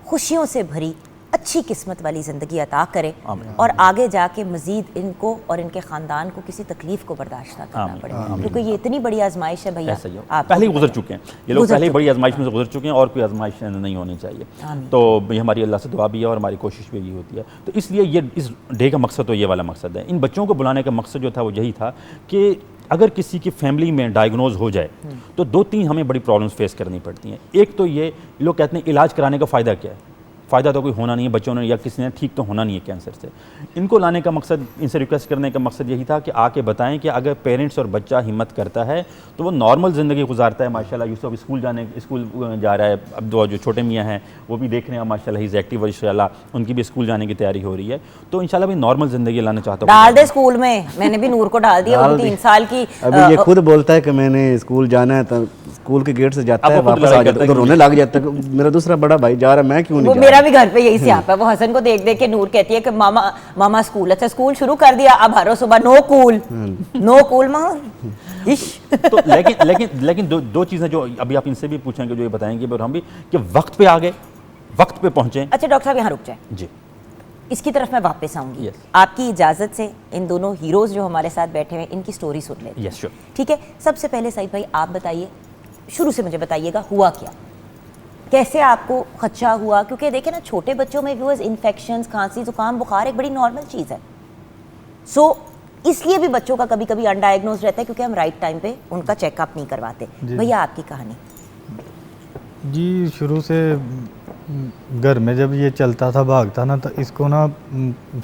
खुशियों से भरी, अच्छी किस्मत वाली ज़िंदगी अता करे, और आगे जाके मज़ीद इनको और इनके ख़ानदान को किसी तकलीफ़ को बर्दाश्त ना करना पड़े, क्योंकि ये इतनी बड़ी आजमाइश है भैया। आप पहले ही गुजर चुके हैं ये लोग, पहले ही बड़ी आजमाइश में से गुजर चुके हैं, और कोई आजमाइश नहीं होनी चाहिए। तो ये हमारी अल्लाह से दुआ भी है और हमारी कोशिश भी यही होती है। तो इसलिए ये इस डे का मकसद तो ये वाला मकसद है। इन बच्चों को बुलाने का मकसद जो था वो यही था कि अगर किसी की फैमिली में डायग्नोज हो जाए तो 2-3 हमें बड़ी प्रॉब्लम्स फेस करनी पड़ती हैं। एक तो ये लोग कहते हैं इलाज कराने का फ़ायदा क्या है, फ़ायदा तो कोई होना नहीं है बच्चों ने, या किसी ने ठीक तो होना नहीं है कैंसर से। इनको लाने का मकसद, इनसे रिक्वेस्ट करने का मकसद यही था कि आके बताएं कि अगर पेरेंट्स और बच्चा हिम्मत करता है तो वो नॉर्मल ज़िंदगी गुजारता है। माशाल्लाह यूसुफ स्कूल जा रहा है, अब दो जो छोटे मियाँ हैं वो भी देख रहे हैं माशाल्लाह, ही इज़ एक्टिव, इंशाल्लाह उनकी भी स्कूल जाने की तैयारी हो रही है। तो इंशाल्लाह भी नॉर्मल ज़िंदगी लाना चाहता हूँ। डाल दे स्कूल में, मैंने भी नूर को डाल दिया, वो 3 साल की। अभी ये खुद बोलता है कि मैंने स्कूल जाना है, तो स्कूल के गेट से जाता है, वापस आ जाता है तो रोने लग जाता है, मेरा दूसरा बड़ा भाई जा रहा है, मैं क्यों नहीं वो जा मेरा रहा। भी घर पे यही सियाप है। वो हसन को देख देख के नूर कहती है कि मामा मामा स्कूल, अच्छा स्कूल शुरू कर दिया, अब हर रोज सुबह नो कूल नो कूल मामा। तो लेकिन दो चीज़ें जो अभी आप इनसे भी पूछेंगे, जो ये बताएंगे और हम भी, कि वक्त पे आ गए, वक्त पे पहुंचे। अच्छा डॉक्टर साहब यहाँ रुक जाए, जी इसकी तरफ मैं वापस आऊंगी। Yes. आपकी इजाजत से इन दोनों हीरोज जो हमारे साथ बैठे हुए हैं इनकी स्टोरी सुन लेते हैं। Yes sure. ठीक है, सबसे पहले सईद भाई आप बताइए, शुरू से मुझे बताइएगा हुआ क्या, कैसे आपको खदशा हुआ? क्योंकि देखिए ना, छोटे बच्चों में व्यूअर्स इन्फेक्शंस, खांसी, जुकाम, बुखार एक बड़ी नॉर्मल चीज़ है। सो इसलिए भी बच्चों का कभी कभी अनडायग्नोज रहता है क्योंकि हम राइट टाइम पे उनका चेकअप नहीं करवाते। भैया आपकी कहानी। जी शुरू से घर में जब ये चलता था, भागता ना, तो इसको ना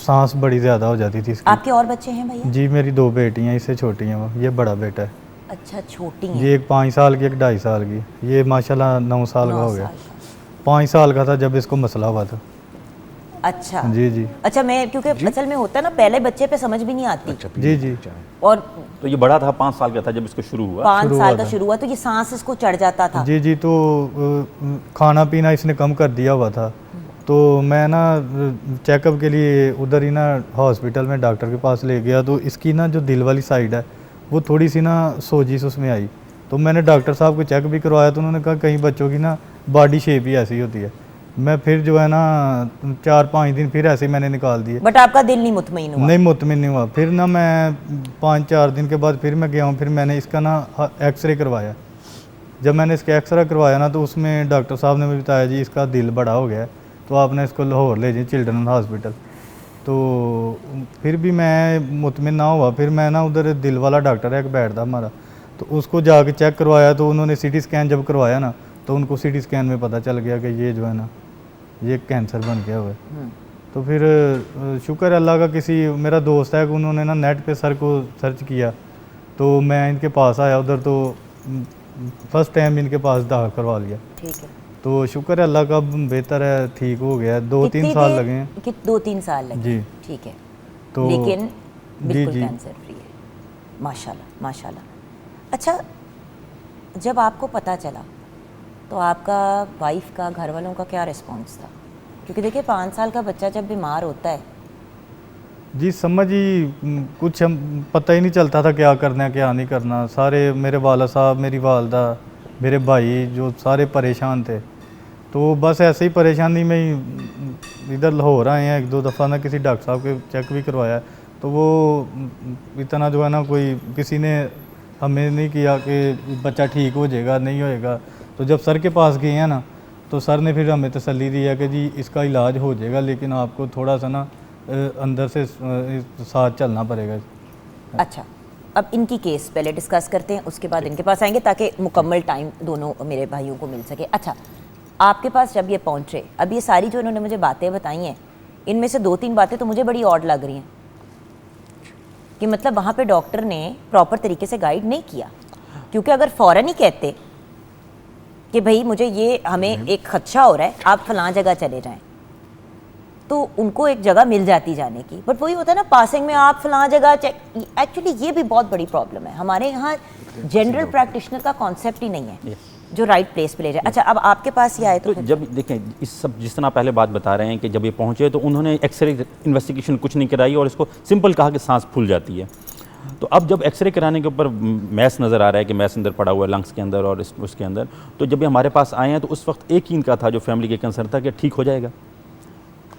सांस बड़ी ज़्यादा हो जाती थी इसकी। आपके और बच्चे हैं भैया? जी मेरी 2 बेटी हैं, इससे छोटी हैं वो, ये बड़ा बेटा है। अच्छा छोटी जी हैं। एक 5 साल की, एक 2.5 साल की, ये माशाल्लाह 9 साल का 9 हो गया। साल का। 5 साल का था जब इसको मसला हुआ था। अच्छा जी जी अच्छा, मैं क्योंकि असल में होता है ना, पहले बच्चे पे समझ भी नहीं आती। जी जी और तो ये बड़ा था, 5 साल का था जब इसको शुरू हुआ। 5 शुरू साल हुआ का था। शुरू हुआ तो ये सांस इसको चढ़ जाता था। जी जी। तो खाना पीना इसने कम कर दिया हुआ था। तो मैं ना चेकअप के लिए उधर ही ना हॉस्पिटल में डॉक्टर के पास ले गया, तो इसकी ना जो दिल वाली साइड है वो थोड़ी सी ना सोजिश उसमें आई। तो मैंने डॉक्टर साहब को चेक भी करवाया, तो उन्होंने कहा कई बच्चों की ना बॉडी शेप ही ऐसी होती है। मैं फिर जो है ना 4-5 दिन फिर ऐसे ही मैंने निकाल दिए। बट आपका दिल नहीं मुतमईन हुआ? नहीं मुतमिन नहीं हुआ। फिर ना मैं 5-4 दिन के बाद फिर मैं गया हूँ, फिर मैंने इसका ना एक्सरे करवाया। जब मैंने इसका एक्सरे करवाया ना, तो उसमें डॉक्टर साहब ने मुझे बताया जी इसका दिल बड़ा हो गया है, तो आपने इसको लाहौर ले जाइए चिल्ड्रन हॉस्पिटल। तो फिर भी मैं मुतमिन ना हुआ। फिर मैं ना उधर दिल वाला डॉक्टर है एक बैठता हमारा, तो उसको जाके चेक करवाया। तो उन्होंने सीटी स्कैन जब करवाया ना, तो उनको सीटी स्कैन में पता चल गया कि ये जो है ना ये कैंसर बन गया हुआ है। तो फिर शुक्र है अल्लाह का, किसी मेरा दोस्त है, उन्होंने ना नेट पे सर को सर्च किया, तो मैं इनके पास आया उधर, तो फर्स्ट टाइम इनके पास दाखिल करवा लिया। ठीक है। तो शुक्र है अल्लाह का, बेहतर है, ठीक हो गया। 2-3 साल लगे हैं। 2-3 साल लगे। जी। ठीक है। तो लेकिन बिल्कुल जी। कैंसर फ्री है, माशाल्लाह माशाल्लाह। अच्छा, जब आपको पता चला तो आपका वाइफ का, घर वालों का क्या रिस्पॉन्स था? क्योंकि देखिए 5 साल का बच्चा जब बीमार होता है, जी समझ ही कुछ हम पता ही नहीं चलता था क्या करना है क्या नहीं करना। सारे मेरे वाला साहब, मेरी वालदा, मेरे भाई जो सारे परेशान थे। तो बस ऐसे ही परेशानी में ही इधर लाहौर आए हैं। 1-2 दफ़ा ना किसी डॉक्टर साहब के चेक भी करवाया, तो वो इतना जो है ना कोई किसी ने हमें नहीं किया कि बच्चा ठीक हो जाएगा, नहीं होएगा। तो जब सर के पास गए हैं ना, तो सर ने फिर हमें तसल्ली दी है कि जी इसका इलाज हो जाएगा, लेकिन आपको थोड़ा सा ना अंदर से साथ चलना पड़ेगा। अच्छा अब इनकी केस पहले डिस्कस करते हैं, उसके बाद इनके पास आएंगे ताकि मुकम्मल टाइम दोनों मेरे भाइयों को मिल सके। अच्छा, आपके पास जब ये पहुंचे, अब ये सारी जो इन्होंने मुझे बातें बताई हैं, इनमें से 2-3 बातें तो मुझे बड़ी ऑड लग रही हैं कि मतलब वहाँ पे डॉक्टर ने प्रॉपर तरीके से गाइड नहीं किया। क्योंकि अगर फ़ौरन ही कहते कि भाई मुझे ये, हमें एक खदशा हो रहा है, आप फलां जगह चले जाएं, तो उनको एक जगह मिल जाती जाने की। बट वही होता है ना, पासिंग में आप फलां जगह चेक, एक्चुअली ये भी बहुत बड़ी प्रॉब्लम है हमारे यहाँ। जनरल प्रैक्टिशनर का कॉन्सेप्ट ही नहीं है जो राइट प्लेस पे ले जाए। अच्छा, अब आपके पास ये आए तो जब देखें इस सब, जिस तरह पहले बात बता रहे हैं कि जब ये पहुंचे तो उन्होंने एक्सरे इन्वेस्टिगेशन कुछ नहीं कराई और इसको सिंपल कहा कि सांस फूल जाती है। तो अब जब एक्सरे कराने के ऊपर मैस नज़र आ रहा है कि मैस अंदर पड़ा हुआ है लंग्स के अंदर और उसके अंदर, तो जब ये हमारे पास आए हैं तो उस वक्त एक ही इनका था जो फैमिली के कंसर्न था कि ठीक हो जाएगा,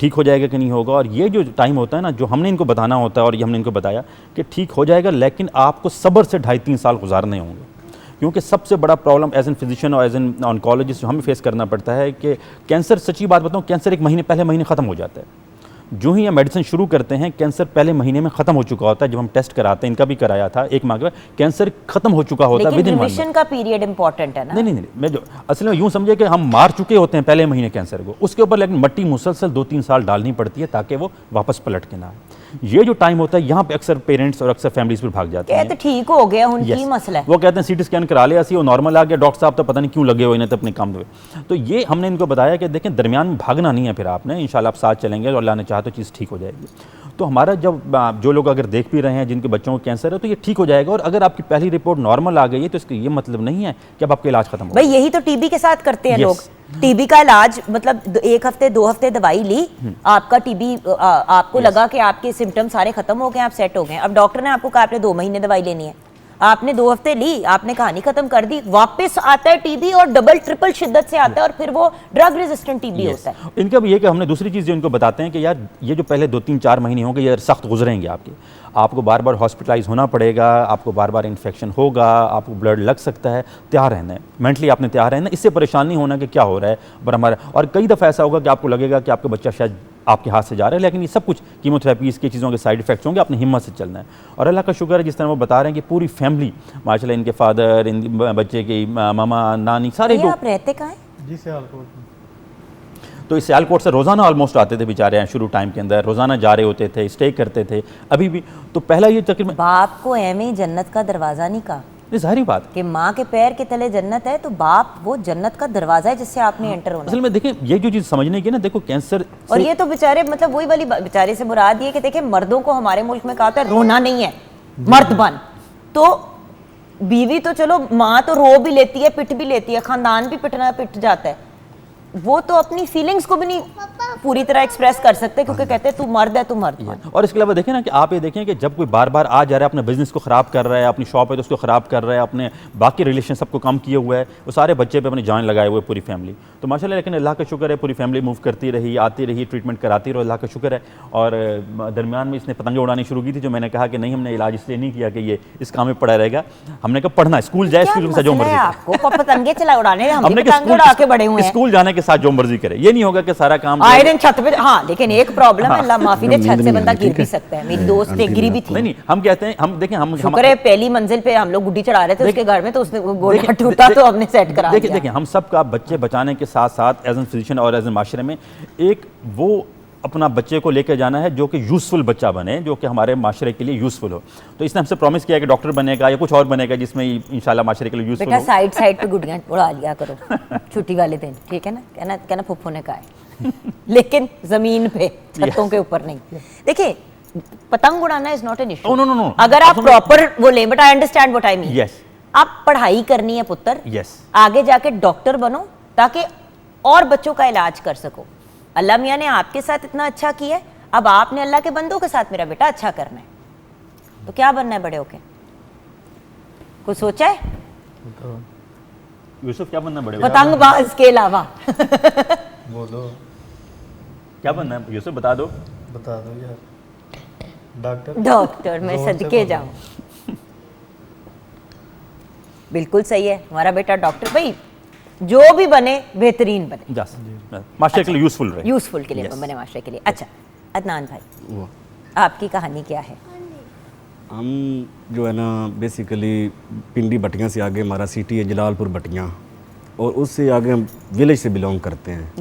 ठीक हो जाएगा कि नहीं होगा। और ये जो टाइम होता है ना, जो हमने इनको बताना होता है और ये हमने इनको बताया कि ठीक हो जाएगा, लेकिन आपको सब्र से 2.5-3 साल गुजारने होंगे। क्योंकि सबसे बड़ा प्रॉब्लम एज एन फिजिशियन और एज एन ऑन्कोलॉजिस्ट जो हमें फेस करना पड़ता है कि कैंसर, सच्ची बात बताऊँ, कैंसर 1 महीने पहले महीने ख़त्म हो जाता है। जो ही ये मेडिसिन शुरू करते हैं कैंसर पहले महीने में ख़त्म हो चुका होता है। जब हम टेस्ट कराते हैं, इनका भी कराया था 1 माह के बाद, कैंसर खत्म हो चुका होता है लेकिन विदिन 1 रिमिशन का पीरियड इंपॉर्टेंट है ना। नहीं, मैं जो असल में यूँ समझे कि हम मार चुके होते हैं पहले महीने कैंसर को, उसके ऊपर लेकिन मट्टी मुसलसल 2-3 साल डालनी पड़ती है ताकि वो वापस पलट के ना आए। ये जो टाइम होता है यहाँ पे अक्सर पेरेंट्स और अक्सर फैमिलीज पर भाग जाते हैं। कहते ठीक हो गया उनकी Yes. मसला है। वो कहते हैं सीटी स्कैन करा लिया सी, वो नॉर्मल आ गया, डॉक्टर साहब तो पता नहीं क्यों लगे हुए इन्हें तो अपने काम हुए। तो ये हमने इनको बताया कि देखें दरमियान में भागना नहीं है, फिर आपने इंशाल्लाह आप साथ चलेंगे और अल्लाह ने चाहा तो चीज़ ठीक हो जाएगी। तो हमारा जब जो लोग अगर देख भी रहे हैं जिनके बच्चों को कैंसर है तो ये ठीक हो जाएगा। और अगर आपकी पहली रिपोर्ट नॉर्मल आ गई है तो इसका ये मतलब नहीं है कि अब आपका इलाज खत्म हो भाई यही तो टीबी के साथ करते हैं Yes. लोग। टीबी का इलाज मतलब 1 हफ्ते 2 हफ्ते दवाई ली, आपका टीबी आपको लगा कि आपके सिम्टम सारे खत्म हो गए, आप सेट हो गए। अब डॉक्टर ने आपको कहा आपने 2 महीने दवाई लेनी है, आपने 2 हफ्ते ली, आपने कहानी खत्म कर दी, वापस आता है टीबी और डबल ट्रिपल शिद्दत से आता है और फिर वो ड्रग रेजिस्टेंट टीबी होता है। इनका भी ये कि हमने दूसरी चीज़ जो इनको बताते हैं कि यार ये जो पहले 2-3-4 महीने होंगे ये सख्त गुजरेंगे आपके, आपको बार बार हॉस्पिटलाइज होना पड़ेगा, आपको बार बार इन्फेक्शन होगा, आपको ब्लड लग सकता है, तैयार रहना है, मेंटली आपने तैयार रहना है, इससे परेशान नहीं होना कि क्या हो रहा है पर हमारा। और कई दफ़ा ऐसा होगा कि आपको लगेगा कि आपका बच्चा शायद आपके हाथ से जा रहा है, लेकिन ये सब कुछ कीमोथेरेपीज़ की चीज़ों के साइड इफेक्ट्स होंगे, आपने हिम्मत से चलना है। और अल्लाह का शुक्र है जिस तरह वो बता रहे हैं कि पूरी फैमिली माशाल्लाह, इनके फादर, इन बच्चे की मामा नानी सारे ये लोग, आप रहते कहाँ हैं? जी सियालकोट में। तो इस सियालकोट से रोज़ाना ऑलमोस्ट आते थे बेचारे हैं शुरू टाइम के अंदर, रोज़ाना जा रहे होते थे, स्टे करते थे अभी भी। तो पहला ये तकरीबन बाप को एमे जन्नत का दरवाजा नहीं कहा ज़ाहिर बात कि माँ के पैर के तले जन्नत है, तो बाप वो जन्नत का दरवाजा है जिससे आपने एंटर होना असल में देखें ये जो चीज़ समझने की ना, देखो कैंसर और ये तो बेचारे मतलब वही वाली बेचारे से मुराद ये कि देखिए मर्दों को हमारे मुल्क में कहा होता है रोना नहीं है, मर्द बन। तो बीवी तो चलो माँ तो रो भी लेती है, पिट भी लेती है, खानदान भी पिट जाता है, वो तो अपनी फीलिंग्स को भी नहीं पूरी तरह एक्सप्रेस कर सकते क्योंकि कहते हैं तू मर्द है, तू मर्द बन। और इसके अलावा देखें ना कि आप ये देखें कि जब कोई बार बार आ जा रहा है, अपने बिजनेस को ख़राब कर रहा है, अपनी शॉप है तो उसको ख़राब कर रहा है, अपने बाकी रिलेशन सबको कम किए हुआ है, वो सारे बच्चे पे अपनी जान लगाए हुए पूरी फैमिली। तो माशाल्लाह लेकिन अल्लाह का शुक्र है पूरी फैमिली मूव करती रही, आती रही, ट्रीटमेंट कराती रही, अल्लाह का शुक्र है। और दरमियान में इसने पतंगें उड़ानी शुरू की थी, जो मैंने कहा कि नहीं हमने इलाज इसलिए नहीं किया कि ये इस काम में पड़ा रहेगा, हमने कहा पढ़ना, स्कूल जाए, स्कूल के साथ जो मर्जी आपको पतंगे चला उड़ाने, हम हमने पतंगे उड़ा के बड़े हुए हैं, स्कूल जाने के साथ जो मर्जी करे, ये नहीं होगा कि सारा काम आयरन छत पे। हाँ लेकिन एक प्रॉब्लम है, अल्लाह माफी दे, छत से बंदा गिर भी सकता है। मेरी दोस्त ने गिरी भी थी। नहीं, हम कहते हैं, हम देखें, हम शुक्र है पहली मंजिल पे हम लोग गुड्डी चढ़ा रहे थे उसके घर में, तो उसने गोला टूटा तो हमने सेट करा दिया। देखिए हम सब का बच्चे बचाने के साथ साथ एज एन फिजिशियन और एज एन माशरे में एक वो अपना बच्चे को लेकर जाना है जो कि यूज़फुल बच्चा बने, जो कि हमारे माशरे के लिए यूज़फुल हो। तो इसने हमसे प्रॉमिस किया कि डॉक्टर बनेगा या कुछ और बनेगा जिसमें इंशाल्लाह माशरे के लिए यूज़फुल बेटा हो। साइड पे गुड्डियां उड़ा लिया करो छुट्टी वाले दिन, ठीक है ना? कहना फुफ्फू ने कहा है लेकिन जमीन पे, छतों के ऊपर नहीं। देखिए पतंग उड़ाना is not an issue. Oh, no. अगर आप प्रॉपर वो लें, but I understand what I mean. Yes. आप पढ़ाई करनी है पुत्र, Yes. आगे जाके डॉक्टर बनो ताकि और बच्चों का इलाज कर सको। अल्लाह मियाँ ने आपके साथ इतना अच्छा किया है, अब आपने अल्लाह के बंदों के साथ मेरा बेटा अच्छा करना है। तो क्या बनना है बड़े होके? कुछ सोचा है? यूसुफ क्या बनना बड़े? पतंगबाज के अलावा बोलो, क्या बनना है यूसुफ, बता दो। बता दो यार। डॉक्टर। डॉक्टर मैं सदके जाऊं। बिल्कुल सही है, हमारा बेटा डॉक्टर, भाई जो भी बने बेहतरीन बने, माशरे के लिए यूज़फुल रहे, यूजफुल के लिए Yes. बने, माशरे के लिए। अच्छा अदनान भाई, वो आपकी कहानी क्या है? हम जो है ना बेसिकली पिंडी भटियाँ से आगे हमारा सिटी है जलालपुर भटियाँ, और उससे आगे हम विलेज से बिलोंग करते हैं,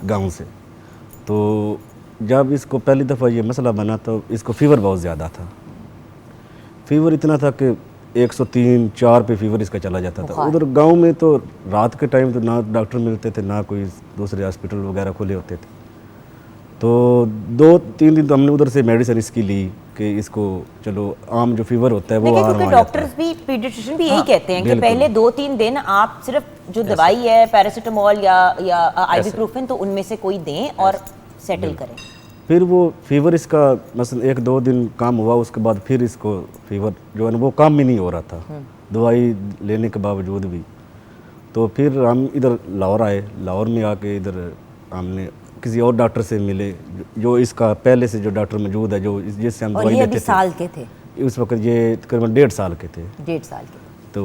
गांव से। तो जब इसको पहली दफ़ा ये मसला बना तो इसको फ़ीवर बहुत ज़्यादा था। फ़ीवर इतना था कि 103-104 पे फीवर इसका चला जाता था। उधर गांव में तो रात के टाइम तो ना डॉक्टर मिलते थे, ना कोई दूसरे हॉस्पिटल वगैरह खुले होते थे। तो 2-3 दिन तो हमने उधर से मेडिसिन इसकी ली कि इसको चलो आम जो फीवर होता है वो देखिए आराम क्योंकि आ जाता डॉक्टर्स है। भी पीडियाट्रिशियन भी यही कहते हैं कि बिल्कुल। पहले 2-3 दिन आप सिर्फ जो दवाई है पैरासीटामोल या आइबुप्रोफेन तो उनमें से कोई दें और सेटल करें। फिर वो फीवर इसका मसलन 1-2 दिन काम हुआ, उसके बाद फिर इसको फीवर जो है ना वो काम भी नहीं हो रहा था दवाई लेने के बावजूद भी। तो फिर हम इधर लाहौर आए, लाहौर में आके इधर हमने किसी और डॉक्टर से मिले जो इसका पहले से जो डॉक्टर मौजूद है, जो जिससे हम और दवाई ये लेते अभी थे। साल के थे? उस वक्त ये तकरीबन 1.5 साल के थे। 1.5 साल के। तो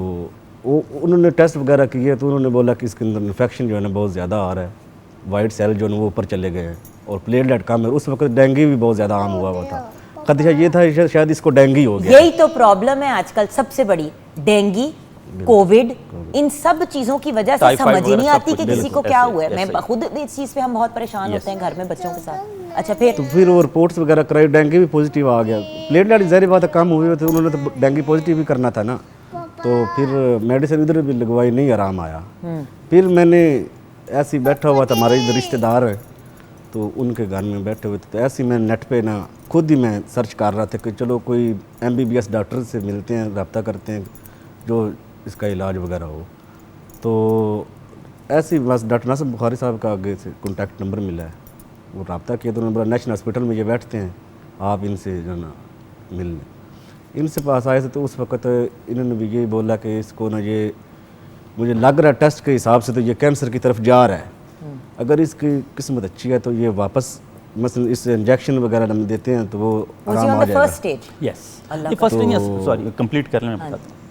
वो उन्होंने टेस्ट वगैरह किए तो उन्होंने बोला कि इसके अंदर इन्फेक्शन जो है ना बहुत ज़्यादा आ रहा है, वाइट सेल जो है ना वो ऊपर चले गए हैं। और प्लेटलेट कम है। उस वक्त डेंगू भी बहुत ज़्यादा आम हुआ था। खदशा ये था शायद इसको डेंगू हो गया। यही तो प्रॉब्लम है आजकल सबसे बड़ी, डेंगू, कोविड, इन सब चीजों की वजह से टाइफाइड समझ ही नहीं वगैरह आती सब कि कुछ, किसी को बिल्कुल, क्या ऐसे- हुआ है। मैं ऐसे। खुद इस चीज पे हम बहुत परेशान होते हैं घर में बच्चों के साथ। अच्छा फिर तो फिर वो रिपोर्ट्स वगैरह कराई, डेंगू भी पॉजिटिव आ गया। प्लेटलेट ज़ाहिर बात है कम हुए थे, उन्होंने तो डेंगू पॉजिटिव भी करना था ना, तो फिर मेडिसिन इधर भी लगवाई, नहीं आराम आया। फिर मैंने ऐसे ही बैठा हुआ था, हमारे इधर रिश्तेदार है तो उनके घर में बैठे हुए थे, तो ऐसे ही मैं नेट पे ना खुद ही मैं सर्च कर रहा था कि चलो कोई MBBS डॉक्टर से मिलते हैं, रब्ता करते हैं जो इसका इलाज वगैरह हो। तो ऐसे ही बस डॉक्टर नासिर बुखारी साहब का आगे से कॉन्टैक्ट नंबर मिला है, वो रब्ता किया तो उन्होंने बोला नेशनल हॉस्पिटल में ये बैठते हैं, आप इनसे जो ना मिल लें। इनसे पास आए थे तो उस वक्त इन्होंने भी यही बोला कि इसको ना ये मुझे लग रहा है टेस्ट के हिसाब से तो ये कैंसर की तरफ जा रहा है, अगर इसकी किस्मत अच्छी है तो ये वापस मसलन इस इंजेक्शन वगैरह हम देते हैं तो वो आराम आ जाएगा। फर्स्ट स्टेज यस, अल्लाह ये फर्स्ट सॉरी कंप्लीट कर लें, मैं बताता हूँ।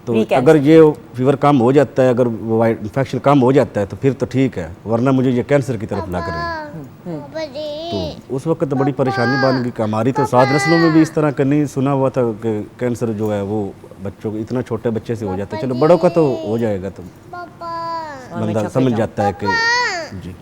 तो Pre-cancer। अगर ये फीवर कम हो जाता है, अगर वो इन्फेक्शन कम हो जाता है तो फिर तो ठीक है, वरना मुझे ये कैंसर की तरफ लग रहे हैं। तो उस वक्त तो बड़ी परेशानी बन गई कि हमारी तो 7 नस्लों में भी इस तरह का नहीं सुना हुआ था कि कैंसर जो है वो बच्चों को, इतना छोटे बच्चे से हो जाता है। चलो बड़ों का तो हो जाएगा, तो बंदा समझ जाता है कि जी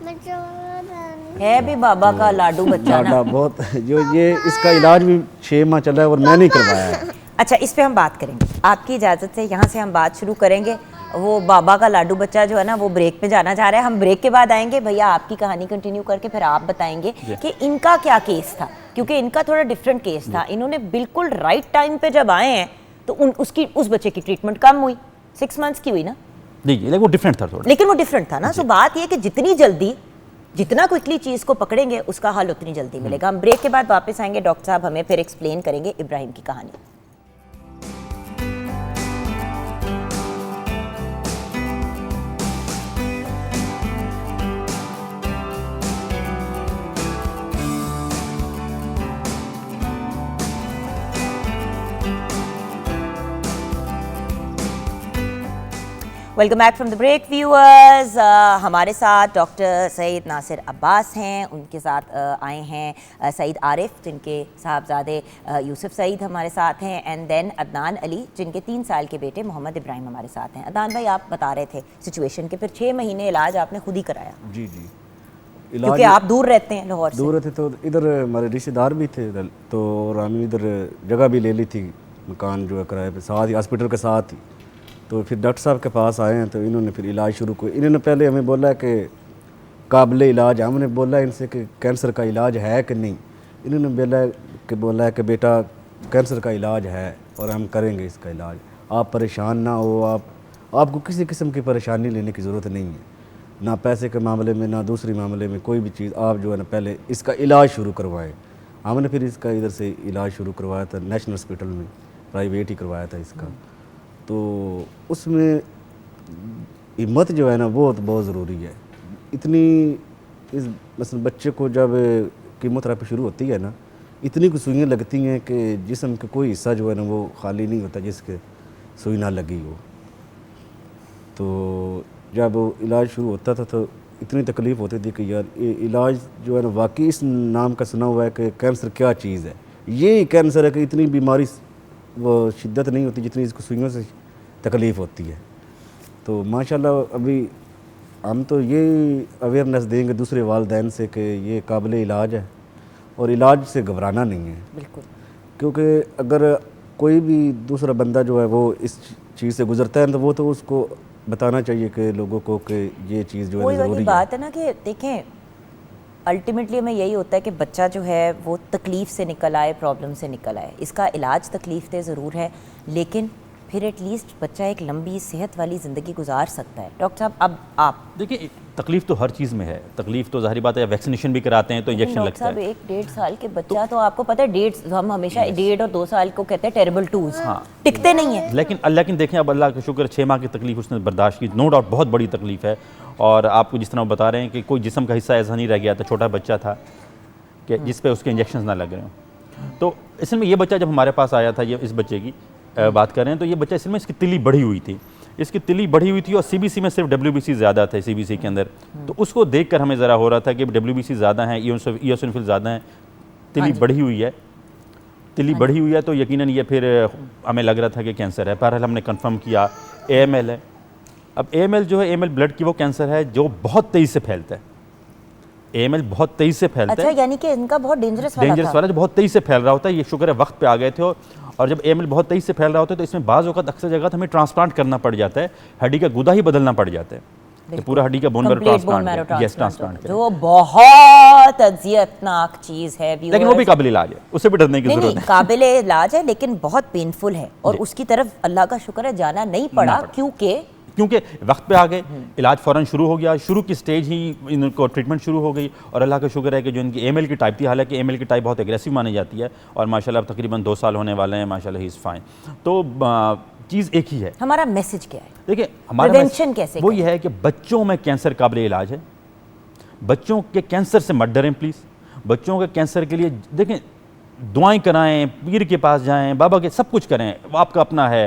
है भी बाबा का लाडू बच्चा ना। लाडा बहुत जो ये इसका इलाज भी 6 माह चला है और मैं नहीं करवाया है। अच्छा इस पे हम बात करेंगे, आपकी इजाज़त से यहाँ से हम बात शुरू करेंगे। वो बाबा का लाडू बच्चा जो है ना वो ब्रेक पे जाना चाह रहा है, हम ब्रेक के बाद आएंगे। भैया आपकी कहानी कंटिन्यू करके फिर आप बताएंगे कि इनका क्या केस था, क्योंकि इनका थोड़ा डिफरेंट केस था। इन्होंने बिल्कुल राइट टाइम पे जब आए हैं तो उस बच्चे की ट्रीटमेंट कम हुई, 6 मंथ्स की हुई ना, जी लेकिन वो डिफरेंट था थोड़ा। लेकिन वो डिफरेंट था ना। सो बात ये कि जितनी जल्दी, जितना क्विकली चीज़ को पकड़ेंगे उसका हल उतनी जल्दी मिलेगा। हम ब्रेक के बाद वापस आएंगे, डॉक्टर साहब हमें फिर एक्सप्लेन करेंगे इब्राहिम की कहानी। Welcome back from the break viewers. हमारे साथ डॉक्टर सईद नासिर अब्बास हैं, उनके साथ आए हैं सईद आरिफ जिनके साहबजादे यूसुफ सईद हमारे साथ हैं, एंड देन अदनान अली जिनके 3 साल के बेटे मोहम्मद इब्राहिम हमारे साथ हैं। अदनान भाई आप बता रहे थे सिचुएशन के, फिर 6 महीने इलाज आपने खुद ही कराया जी जी, क्योंकि आप दूर रहते हैं लाहौर से। दूर थे तो इधर हमारे रिश्तेदार भी थे इधर, तो और हमने इधर जगह भी ले ली थी, मकान जो है किराए पे, साथ ही हॉस्पिटल के साथ ही। तो फिर डॉक्टर साहब के पास आए हैं तो इन्होंने फिर इलाज शुरू किया। इन्होंने पहले हमें बोला कि काबिल इलाज, हमने बोला इनसे कि कैंसर का इलाज है कि नहीं। इन्होंने बोला कि बेटा कैंसर का इलाज है और हम करेंगे इसका इलाज, आप परेशान ना हो, आपको किसी किस्म की परेशानी लेने की ज़रूरत नहीं है, ना पैसे के मामले में ना दूसरी मामले में कोई भी चीज़, आप जो है ना पहले इसका इलाज शुरू करवाएं। हमने फिर इसका इधर से इलाज शुरू करवाया था नेशनल हॉस्पिटल में, प्राइवेट ही करवाया था इसका। तो उसमें हिम्मत जो है ना वो बहुत ज़रूरी है। इतनी इस मसलन बच्चे को जब कीमोथेरेपी शुरू होती है ना, इतनी कुछ सुइयाँ लगती हैं कि जिस्म का कोई हिस्सा जो है ना वो खाली नहीं होता जिसके सुई ना लगी हो। तो जब इलाज शुरू होता था तो इतनी तकलीफ़ होती थी कि यार ये इलाज जो है ना, वाकई इस नाम का सुना हुआ है कि कैंसर क्या चीज़ है, ये कैंसर है कि इतनी बीमारी वो शिद्दत नहीं होती जितनी इसको सुइयों से तकलीफ़ होती है। तो माशाल्लाह अभी हम तो ये अवेयरनेस देंगे दूसरे वालिदैन से कि ये काबिल इलाज है और इलाज से घबराना नहीं है। बिल्कुल, क्योंकि अगर कोई भी दूसरा बंदा जो है वो इस चीज़ से गुजरता है तो वो तो उसको बताना चाहिए कि लोगों को कि ये चीज़ जो है ज़रूरी है। बात है ना कि देखें अल्टीमेटली में यही होता है कि बच्चा जो है वो तकलीफ़ से निकल आए, प्रॉब्लम से निकल आए। इसका इलाज तकलीफ़ दे ज़रूर है, लेकिन फिर एटलीस्ट बच्चा एक लंबी सेहत वाली ज़िंदगी गुजार सकता है। डॉक्टर साहब अब आप देखिए तकलीफ तो हर चीज़ में है, तकलीफ तो जाहिर बात है, वैक्सीनेशन भी कराते हैं तो इंजेक्शन डॉक्टर लगता साहब है। 1-1.5 साल के बच्चा तो आपको पता है, हम हमेशा 1.5 और 2 साल को कहते हैं टेरेबल टूज, टिकते नहीं है। लेकिन देखें अब अल्लाह का शुक्र 6 माह की तकलीफ उसने बर्दाश्त की, नो डाउट बहुत बड़ी तकलीफ है। और आपको जिस तरह बता रहे हैं कि कोई जिस्म का हिस्सा ऐसा नहीं रह गया था, छोटा बच्चा था कि जिस पे उसके इंजेक्शन ना लग रहे हों। तो इसमें ये बच्चा जब हमारे पास आया था, ये इस बच्चे की बात कर रहे हैं, तो ये बच्चा इसमें इसकी तिली बढ़ी हुई थी, इसकी तिली बढ़ी हुई थी और सीबीसी में सिर्फ डब्ल्यूबीसी ज़्यादा थे सीबीसी के अंदर। तो उसको देखकर हमें ज़रा हो रहा था कि डब्ल्यूबीसी ज़्यादा है, इयोसिनोफिल ज़्यादा है, तिली बढ़ी हुई है, तिली बढ़ी हुई है, तो यकीनन ये फिर हमें लग रहा था कि कैंसर है। बहरहाल हमने कंफर्म किया AML है। अब AML जो है, AML ब्लड की वो कैंसर है जो बहुत तेज़ी से फैलता है। AML बहुत तेज़ी से फैलता है। अच्छा, यानी कि इनका बहुत डेंजरस वाला जो बहुत तेज़ी से फैल रहा होता है। ये शुक्र है वक्त पे आ गए थे। और जब AML बहुत तेज़ी से फैल रहा होता है तो इसमें बाज़ औक़ात अक्सर जगह हमें ट्रांसप्लांट करना पड़ जाता है, हड्डी का गुदा ही बदलना पड़ जाता है, तो पूरा हड्डी का बोन मैरो ट्रांसप्लांट, जो बहुत अजियतनाक चीज़ है, लेकिन वो भी काबिल इलाज है, उससे भी डरने की जरूरत नहीं। काबिल इलाज है, लेकिन बहुत पेनफुल है और उसकी तरफ अल्लाह का शुक्र है जाना नहीं पड़ा, क्योंकि वक्त पे आ गए, इलाज फ़ौरन शुरू हो गया, शुरू की स्टेज ही इनको ट्रीटमेंट शुरू हो गई। और अल्लाह का शुक्र है कि जो इनकी AML की टाइप थी, हालांकि AML की टाइप बहुत एग्रेसिव मानी जाती है और माशाल्लाह अब तकरीबन 2 साल होने वाले हैं, माशाल्लाह ही इज़ फाइन। तो चीज़ एक ही है। हमारा मैसेज क्या है? देखिए, हमारा प्रिवेंशन कैसे वो ये है कि बच्चों में कैंसर काबिल इलाज है। बच्चों के कैंसर से मत डरें प्लीज़। बच्चों के कैंसर के लिए देखें, दुआएं कराएं, पीर के पास जाएं, बाबा के, सब कुछ करें, वो आपका अपना है।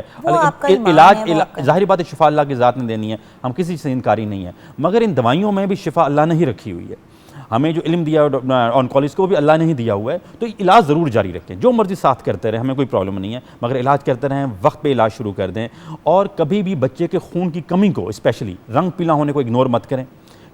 इलाज ज़ाहिर बात है शिफा अल्लाह की ज़ात ने देनी है, हम किसी से इनकारी नहीं है, मगर इन दवाइयों में भी शिफा अल्लाह ने ही रखी हुई है। हमें जो इल्म दिया ऑनकोलॉजी को भी अल्लाह ने ही दिया हुआ है। तो इलाज ज़रूर जारी रखें, जो मर्जी साथ करते रहें, हमें कोई प्रॉब्लम नहीं है, मगर इलाज करते रहें, वक्त पे इलाज शुरू कर दें। और कभी भी बच्चे के खून की कमी को, स्पेशली रंग पीला होने को इग्नोर मत करें,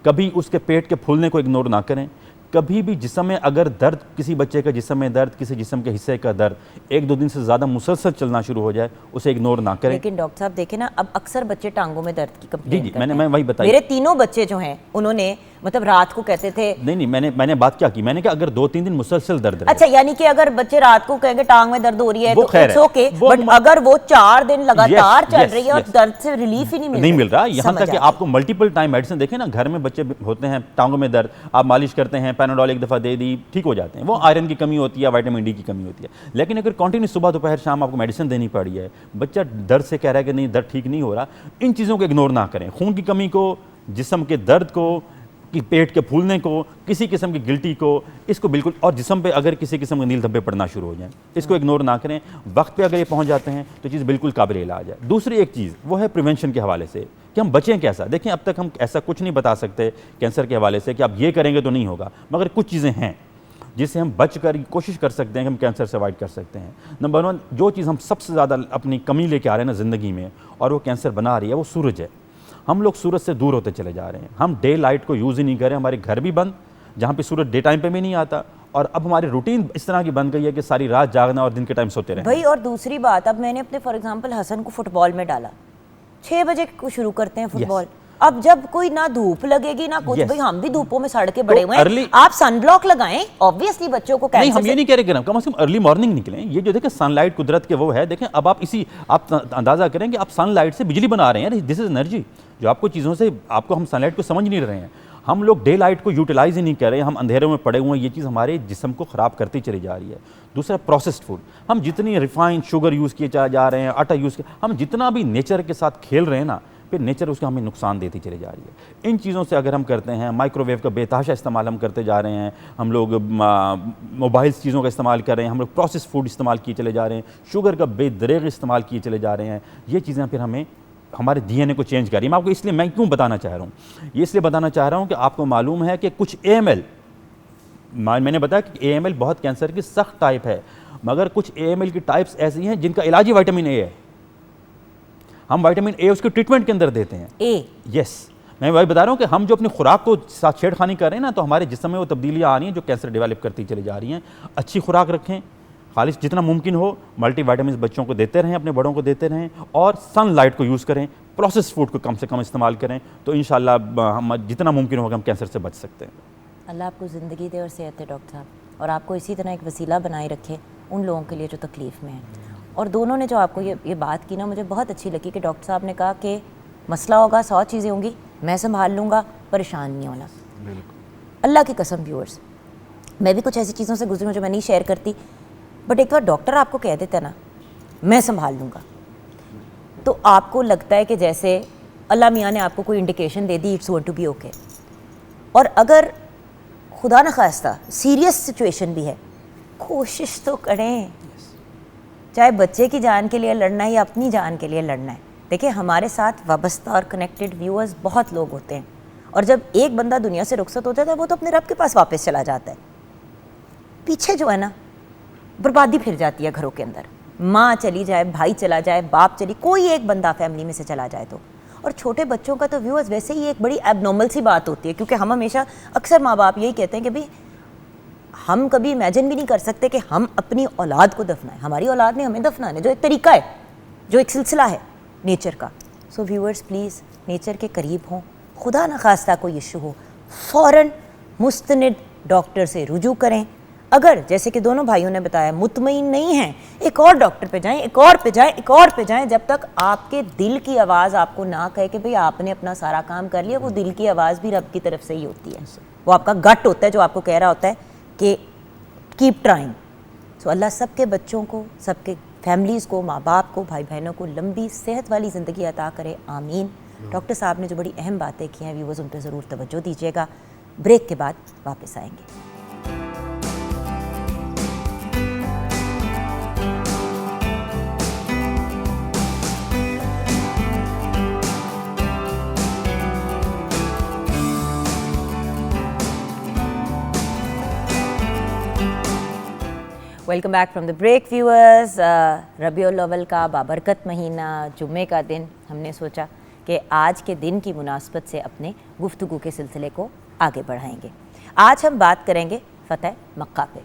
कभी उसके पेट के फूलने को इग्नोर ना करें। कभी भी जिस्म में अगर दर्द, किसी बच्चे का जिस्म में दर्द, किसी जिस्म के हिस्से का दर्द 1-2 दिन से ज़्यादा मुसलसल चलना शुरू हो जाए, उसे इग्नोर ना करें। लेकिन डॉक्टर साहब देखें ना, अब अक्सर बच्चे टांगों में दर्द की कंप्लेंट करते हैं। मैं वही बताया, मेरे 3 बच्चे जो हैं उन्होंने मतलब रात को कहते थे, नहीं मैंने बात क्या की, मैंने कहा अगर 2-3 दिन मुसलसल दर्द रहे। अच्छा, यानी कि अगर बच्चे रात को कहेंगे टांग में दर्द हो रही है तो इट्स ओके, बट वो अगर वो 4 दिन लगातार चल रही है और दर्द से रिलीफ ही नहीं मिल रहा, यहाँ तक कि आपको मल्टीपल टाइम मेडिसिन, देखें ना, घर में बच्चे होते हैं टांगों में दर्द, आप मालिश करते हैं, पैनाडोल एक दफ़ा दे दी, ठीक हो जाते हैं। वो आयरन की कमी होती है, विटामिन D की कमी होती है। लेकिन अगर कंटिन्यू सुबह दोपहर शाम आपको मेडिसिन देनी पड़ी है, बच्चा दर्द से कह रहा है कि नहीं दर्द ठीक नहीं हो रहा, इन चीज़ों को इग्नोर ना करें। खून की कमी को, जिस्म के दर्द को, कि पेट के फूलने को, किसी किस्म की गिल्टी को, इसको बिल्कुल, और जिस्म पे अगर किसी किस्म के नील धब्बे पड़ना शुरू हो जाएं, इसको इग्नोर ना करें। वक्त पे अगर ये पहुंच जाते हैं तो चीज़ बिल्कुल काबिल इलाज है। दूसरी एक चीज़ वो है प्रिवेंशन के हवाले से कि हम बचें कैसा। देखें, अब तक हम ऐसा कुछ नहीं बता सकते कैंसर के हवाले से कि आप ये करेंगे तो नहीं होगा, मगर कुछ चीज़ें हैं जिससे हम बच कर कोशिश कर सकते हैं कि हम कैंसर से अवॉइड कर सकते हैं। नंबर 1, जो चीज़ हम सबसे ज़्यादा अपनी कमी लेके आ रहे हैं ना ज़िंदगी में, और वो कैंसर बना रही है, वो सूरज है। हम लोग सूरज से दूर होते चले जा रहे हैं। हम डे लाइट को यूज़ ही नहीं कर रहे। हमारे घर भी बंद, जहाँ पे सूरज डे टाइम पे भी नहीं आता, और अब हमारी रूटीन इस तरह की बन गई है कि सारी रात जागना और दिन के टाइम सोते रहना। भाई, और दूसरी बात, अब मैंने अपने फॉर एग्जांपल हसन को फुटबॉल में डाला, 6 बजे को शुरू करते हैं फुटबॉल। अब जब कोई ना धूप लगेगी ना कुछ, भाई हम भी धूपों में सड़के बड़े हुए हैं, आप सनब्लॉक लगाएं, ऑब्वियसली बच्चों को कैंसर। नहीं, हम ये नहीं कह रहे कि कम से कम अर्ली मॉर्निंग निकलें। ये जो देखें सनलाइट कुदरत के वो है, देखें अब आप अंदाजा करें कि आप सनलाइट से बिजली बना रहे हैं, दिस इज एनर्जी। जो आपको चीज़ों से, आपको हम सनलाइट को समझ नहीं रहे हैं, हम लोग डे लाइट को यूटिलाइज ही नहीं कर रहे हैं, हम अंधेरों में पड़े हुए हैं। ये चीज़ हमारे जिस्म को ख़राब करती चली जा रही है। दूसरा, प्रोसेस्ड फूड, हम जितनी रिफाइंड शुगर यूज़ किए जा रहे हैं, आटा यूज़ किए, हम जितना भी नेचर के साथ खेल रहे हैं ना, फिर नेचर उसका हमें नुकसान देती चली जा रही है। इन चीज़ों से अगर हम करते हैं, माइक्रोवेव का बेतहाशा इस्तेमाल हम करते जा रहे हैं, हम लोग मोबाइल चीज़ों का इस्तेमाल कर रहे हैं, हम लोग प्रोसेस फूड इस्तेमाल किए चले जा रहे हैं, शुगर का बेदरेग इस्तेमाल किए चले जा रहे हैं, ये चीज़ें फिर हमें हमारे DNA को चेंज कर रही है। मैं आपको इसलिए, मैं क्यों बताना चाह रहा हूँ, ये इसलिए बताना चाह रहा हूँ कि आपको मालूम है कि कुछ AML, मैंने बताया कि AML बहुत कैंसर की सख्त टाइप है, मगर कुछ AML की टाइप्स ऐसी हैं जिनका इलाज ही विटामिन A है। हम विटामिन A उसके ट्रीटमेंट के अंदर देते हैं। यस, मैं वही बता रहा हूँ कि हम जो अपनी खुराक को साथ छेड़खानी कर रहे हैं ना, तो हमारे जिस्म में वो तब्दीलियाँ आ रही हैं जो कैंसर डेवलप करती चली जा रही हैं। अच्छी खुराक रखें, खालिश जितना मुमकिन हो, मल्टीविटामिन बच्चों को देते रहें, अपने बड़ों को देते रहें, और सनलाइट को यूज़ करें, प्रोसेस फूड को कम से कम इस्तेमाल करें, तो इंशाल्लाह हम जितना मुमकिन होगा हम कैंसर से बच सकते हैं। अल्लाह आपको ज़िंदगी दे और सेहत दे डॉक्टर साहब, और आपको इसी तरह एक वसीला बनाए रखे उन लोगों के लिए जो तकलीफ़ में हैं। और दोनों ने जो आपको ये बात की ना, मुझे बहुत अच्छी लगी कि डॉक्टर साहब ने कहा कि मसला होगा, 100 चीज़ें होंगी, मैं संभाल लूँगा, परेशान नहीं होना। अल्लाह की कसम व्यूअर्स, मैं भी कुछ ऐसी चीज़ों से गुजरी हूँ जो मैं नहीं शेयर करती, बट एक बार डॉक्टर आपको कह देता ना मैं संभाल लूँगा, तो आपको लगता है कि जैसे अल्लाह मियाँ ने आपको कोई इंडिकेशन दे दी, it's going to be okay. और अगर खुदा न खास्ता सीरियस सिचुएशन भी है, कोशिश तो करें, चाहे बच्चे की जान के लिए लड़ना है या अपनी जान के लिए लड़ना है, देखिए हमारे साथ वाबस्ता और कनेक्टेड व्यूअर्स बहुत लोग होते हैं, और जब एक बंदा दुनिया से रुखसत हो जाता है वो तो अपने रब के पास वापस चला जाता है। पीछे जो है ना बर्बादी फिर जाती है घरों के अंदर। माँ चली जाए, भाई चला जाए, बाप चली, कोई एक बंदा फैमिली में से चला जाए तो। और छोटे बच्चों का तो व्यूअर्स वैसे ही एक बड़ी एबनॉर्मल सी बात होती है, क्योंकि हम हमेशा अक्सर माँ बाप यही कहते हैं कि भाई हम कभी इमेजिन भी नहीं कर सकते कि हम अपनी औलाद को दफनाएं। हमारी औलाद ने हमें दफनाने, जो एक तरीका है, जो एक सिलसिला है नेचर का। सो व्यूअर्स प्लीज़ नेचर के करीब हों, खुदा न खास्ता कोई इशू हो फ़ौरन मुस्तनिद डॉक्टर से रुजू करें। अगर जैसे कि दोनों भाइयों ने बताया मुतमईन नहीं हैं, एक और डॉक्टर पे जाएं, एक और पे जाएं, एक और पे जाएं, जब तक आपके दिल की आवाज़ आपको ना कहे कि भाई आपने अपना सारा काम कर लिया। वो दिल की आवाज़ भी रब की तरफ से ही होती है, वो आपका गट होता है जो आपको कह रहा होता है कि कीप ट्राइंग। सो अल्लाह सबके बच्चों को, सबके फैमिलीज़ को, माँ बाप को, भाई बहनों को लंबी सेहत वाली ज़िंदगी अता करे, आमीन। डॉक्टर साहब ने जो बड़ी अहम बातें की हैं व्यूअर्स, उन पर ज़रूर तवज्जो दीजिएगा। ब्रेक के बाद वापस आएंगे। Welcome back from the break viewers. Rabiul Awwal का बाबरकत महीना, जुम्मे का दिन, हमने सोचा कि आज के दिन की मुनासबत से अपने गुफ्तगू के सिलसिले को आगे बढ़ाएंगे। आज हम बात करेंगे फ़तह मक्का पे।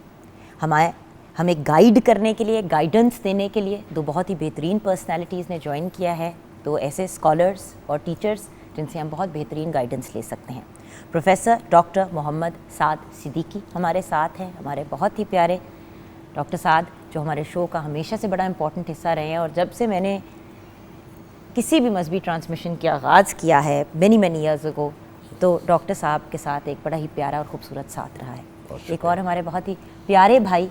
हमें गाइड करने के लिए, गाइडेंस देने के लिए दो बहुत ही बेहतरीन पर्सनैलिटीज़ ने ज्वाइन किया है, दो ऐसे स्कॉलर्स और टीचर्स जिनसे हम बहुत बेहतरीन गाइडेंस ले सकते हैं। प्रोफेसर डॉक्टर मोहम्मद साद सिद्दीकी हमारे साथ हैं, हमारे बहुत ही प्यारे डॉक्टर साद, जो हमारे शो का हमेशा से बड़ा इंपॉर्टेंट हिस्सा रहे हैं। और जब से मैंने किसी भी मजहबी ट्रांसमिशन का आगाज़ किया है मैनी ईयर्स अगो, तो डॉक्टर साहब के साथ एक बड़ा ही प्यारा और ख़ूबसूरत साथ रहा है। एक और हमारे बहुत ही प्यारे भाई,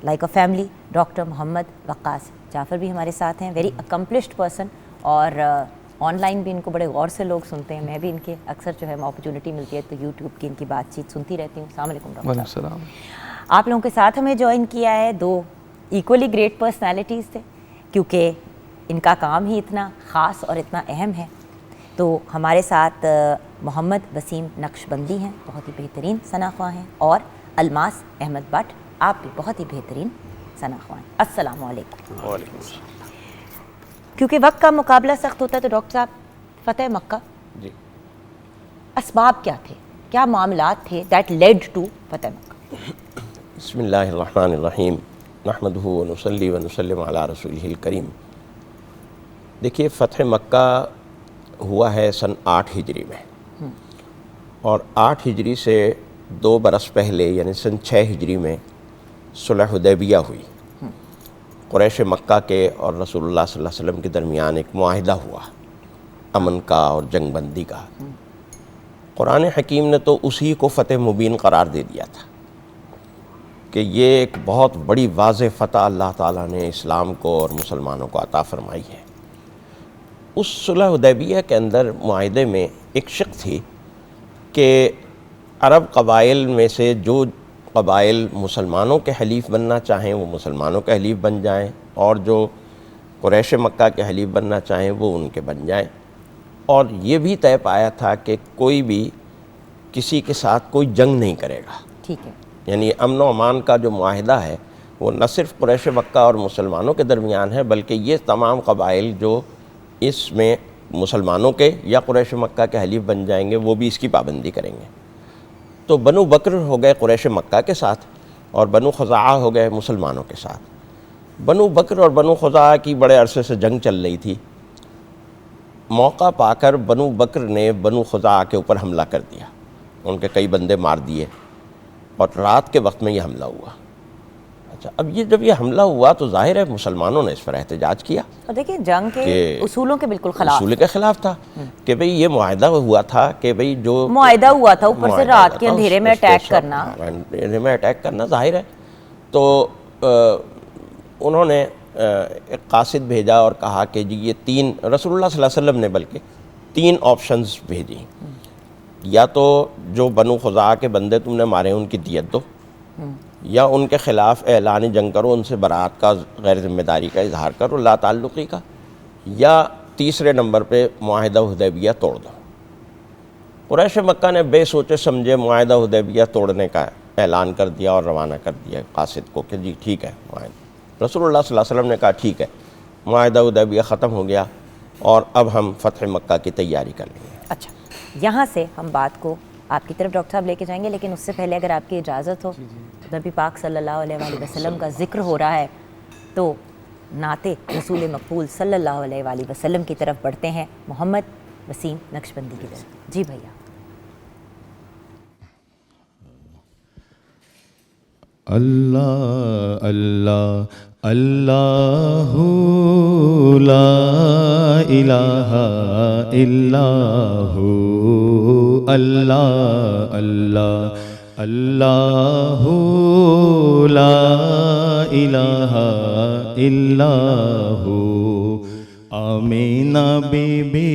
like a family, doctor Mohammad Waqqas Jafar भी हमारे साथ हैं, वेरी अकम्पलिश्ड पर्सन, और ऑनलाइन भी इनको बड़े गौर से लोग सुनते हैं। मैं भी इनके अक्सर जो है अपॉर्चुनिटी मिलती है तो यूट्यूब की इनकी बातचीत सुनती रहती हूँ। अस्सलाम वालेकुम डॉक्टर साहब। आप लोगों के साथ हमें ज्वाइन किया है दो इक्वली ग्रेट पर्सनालिटीज़ थे, क्योंकि इनका काम ही इतना ख़ास और इतना अहम है। तो हमारे साथ मोहम्मद वसीम नक्शबंदी हैं, बहुत ही बेहतरीन सनाख्वाह हैं, और अलमास अहमद भट्ट, आप भी बहुत ही बेहतरीन सनाख्वाह हैं। अस्सलाम वालेकुम। वालेकुम अस्सलाम। क्योंकि वक्त का मुकाबला सख्त होता है तो डॉक्टर साहब, फ़तह मक्का जी, असबाब क्या थे, क्या मामलात थे दैट लेड टू फ़तह मक्का? बिस्मिल्लाहिर्रहमानिर्रहीम, नहमदुहु व नुसल्ली व नुसल्लिम अला रसूलिहिल करीम। देखिए, फ़तह मक्का हुआ है सन 8 हिजरी में, और 8 हिजरी से 2 बरस पहले यानी सन 6 हिजरी में सुलह हुदैबिया हुई। कुरैश मक्का के और रसूलुल्लाह सल्लल्लाहु अलैहि वसल्लम के दरमियान एक मुआहिदा हुआ अमन का और जंगबंदी का। कुरान हकीम ने तो उसी को फ़तह मुबीन करार दे दिया था कि ये एक बहुत बड़ी वाज़ेह फ़तह अल्लाह ताला ने इस्लाम को और मुसलमानों को अता फ़रमाई है। उस सुलह हुदैबिया के अंदर मुआहिदे में एक शर्त थी कि अरब कबाइल में से जो कबाइल मुसलमानों के हलीफ बनना चाहें वो मुसलमानों के हलीफ बन जाएं, और जो कुरैश मक्का के हलीफ बनना चाहें वो उनके बन जाएं। और ये भी तय पाया था कि कोई भी किसी के साथ कोई जंग नहीं करेगा। ठीक है, यानी अमन व अमान का जो मुआहिदा है वो न सिर्फ कुरैश मक्का और मुसलमानों के दरमियान है, बल्कि ये तमाम कबाइल जो इसमें मुसलमानों के या कुरैश मक्का के हलीफ बन जाएंगे वो भी इसकी पाबंदी करेंगे। तो बनु बकर हो गए कुरैश मक्का के साथ, और बनु खुज़ाआ हो गए मुसलमानों के साथ। बनु बकर और बनु खुज़ाआ की बड़े अरसे से जंग चल रही थी। मौका पाकर बनु बकर ने बनु खुज़ाआ के ऊपर हमला कर दिया, उनके कई बंदे मार दिए, और रात के वक्त में ये हमला हुआ। अच्छा, अब ये जब ये हमला हुआ तो जाहिर है मुसलमानों ने इस पर एहतजाज किया। और देखिए जंग के उसूलों के बिल्कुल खिलाफ, उसूल के खिलाफ था कि भाई ये मुआहिदा हुआ था कि भाई जो मुआहिदा हुआ था ऊपर से रात के अंधेरे में अटैक करना, अंधेरे में अटैक करना जाहिर है। तो उन्होंने एक कासिद भेजा और कहा कि जी ये 3, रसूलुल्लाह सल्लल्लाहु अलैहि वसल्लम ने बल्कि 3 ऑप्शंस भेजी, या तो जो बनु खुज़ा के बंदे तुमने मारे उनकी दियत दो, या उनके ख़िलाफ़ ऐलान जंग करो, उनसे बरात का गैर जिम्मेदारी का इजहार करो, ला ताल्लुक़ी का, या तीसरे नंबर पे मुआहिदा हुदैबिया तोड़ दो। कुरैश मक्का ने बेसोचे समझे मुआहिदा हुदैबिया तोड़ने का ऐलान कर दिया और रवाना कर दिया कासिद को कि जी ठीक है मुआहिदा। रसूलुल्लाह सल्लल्लाहु अलैहि वसल्लम ने कहा ठीक है, मुआहिदा हुदैबिया ख़त्म हो गया और अब हम फ़तह मक्का की तैयारी कर लेंगे। अच्छा, यहाँ से हम बात को आपकी तरफ डॉक्टर साहब लेके जाएंगे, लेकिन उससे पहले अगर आपकी इजाज़त हो, नबी पाक सल्लल्लाहु अलैहि वसल्लम का जिक्र हो रहा है तो नाते रसूल मकबूल सल्लल्लाहु अलैहि वसल्लम की तरफ बढ़ते हैं, मोहम्मद वसीम नक्शबंदी की तरफ। जी भैया। अल्लाह अल्लाह अल्लाहु ला इलाहा इल्लाहु अल्लाह अल्लाह अल्लाहु ला इलाहा इल्लाहु। आमीना बीबी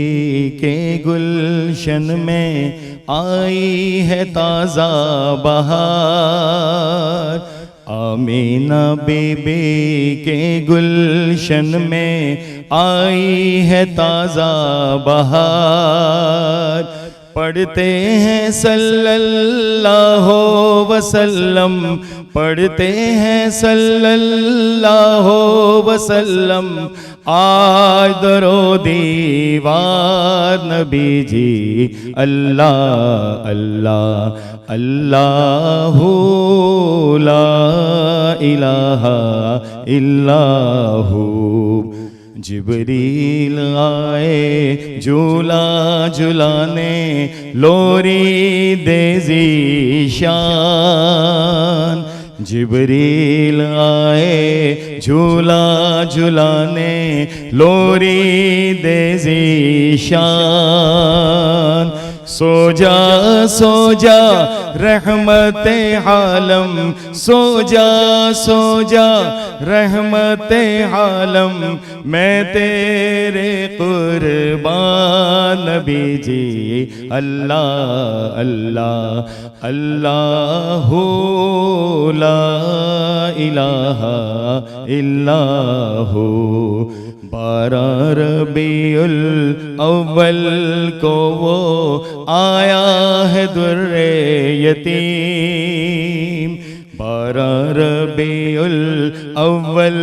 के गुलशन में आई है ताज़ा बहार। आमीना बीबी के गुलशन में आई है ताज़ा बहार। पढ़ते हैं सल्लल्लाहु वसल्लम, पढ़ते हैं सल्लल्लाहु वसल्लम, आज दरो दीवार नबी जी। अल्लाह अल्लाह अल्लाहु ला इलाहा इल्लाहु। जिब्रील आए झूला झुलाने, लोरी दे ज़ीशान। जिब्रील आए झूला झुलाने, लोरी दे ज़ीशान। सो जा रहमते आलम, सो जा रहमते आलम, मैं तेरे कुर्बान नबी जी। अल्लाह अल्लाह अल्लाहु ला इलाहा इल्लाहु। 12 रबीउल अव्वल को वो आया है दुर्रे यतीम। 12 रबीउल अव्वल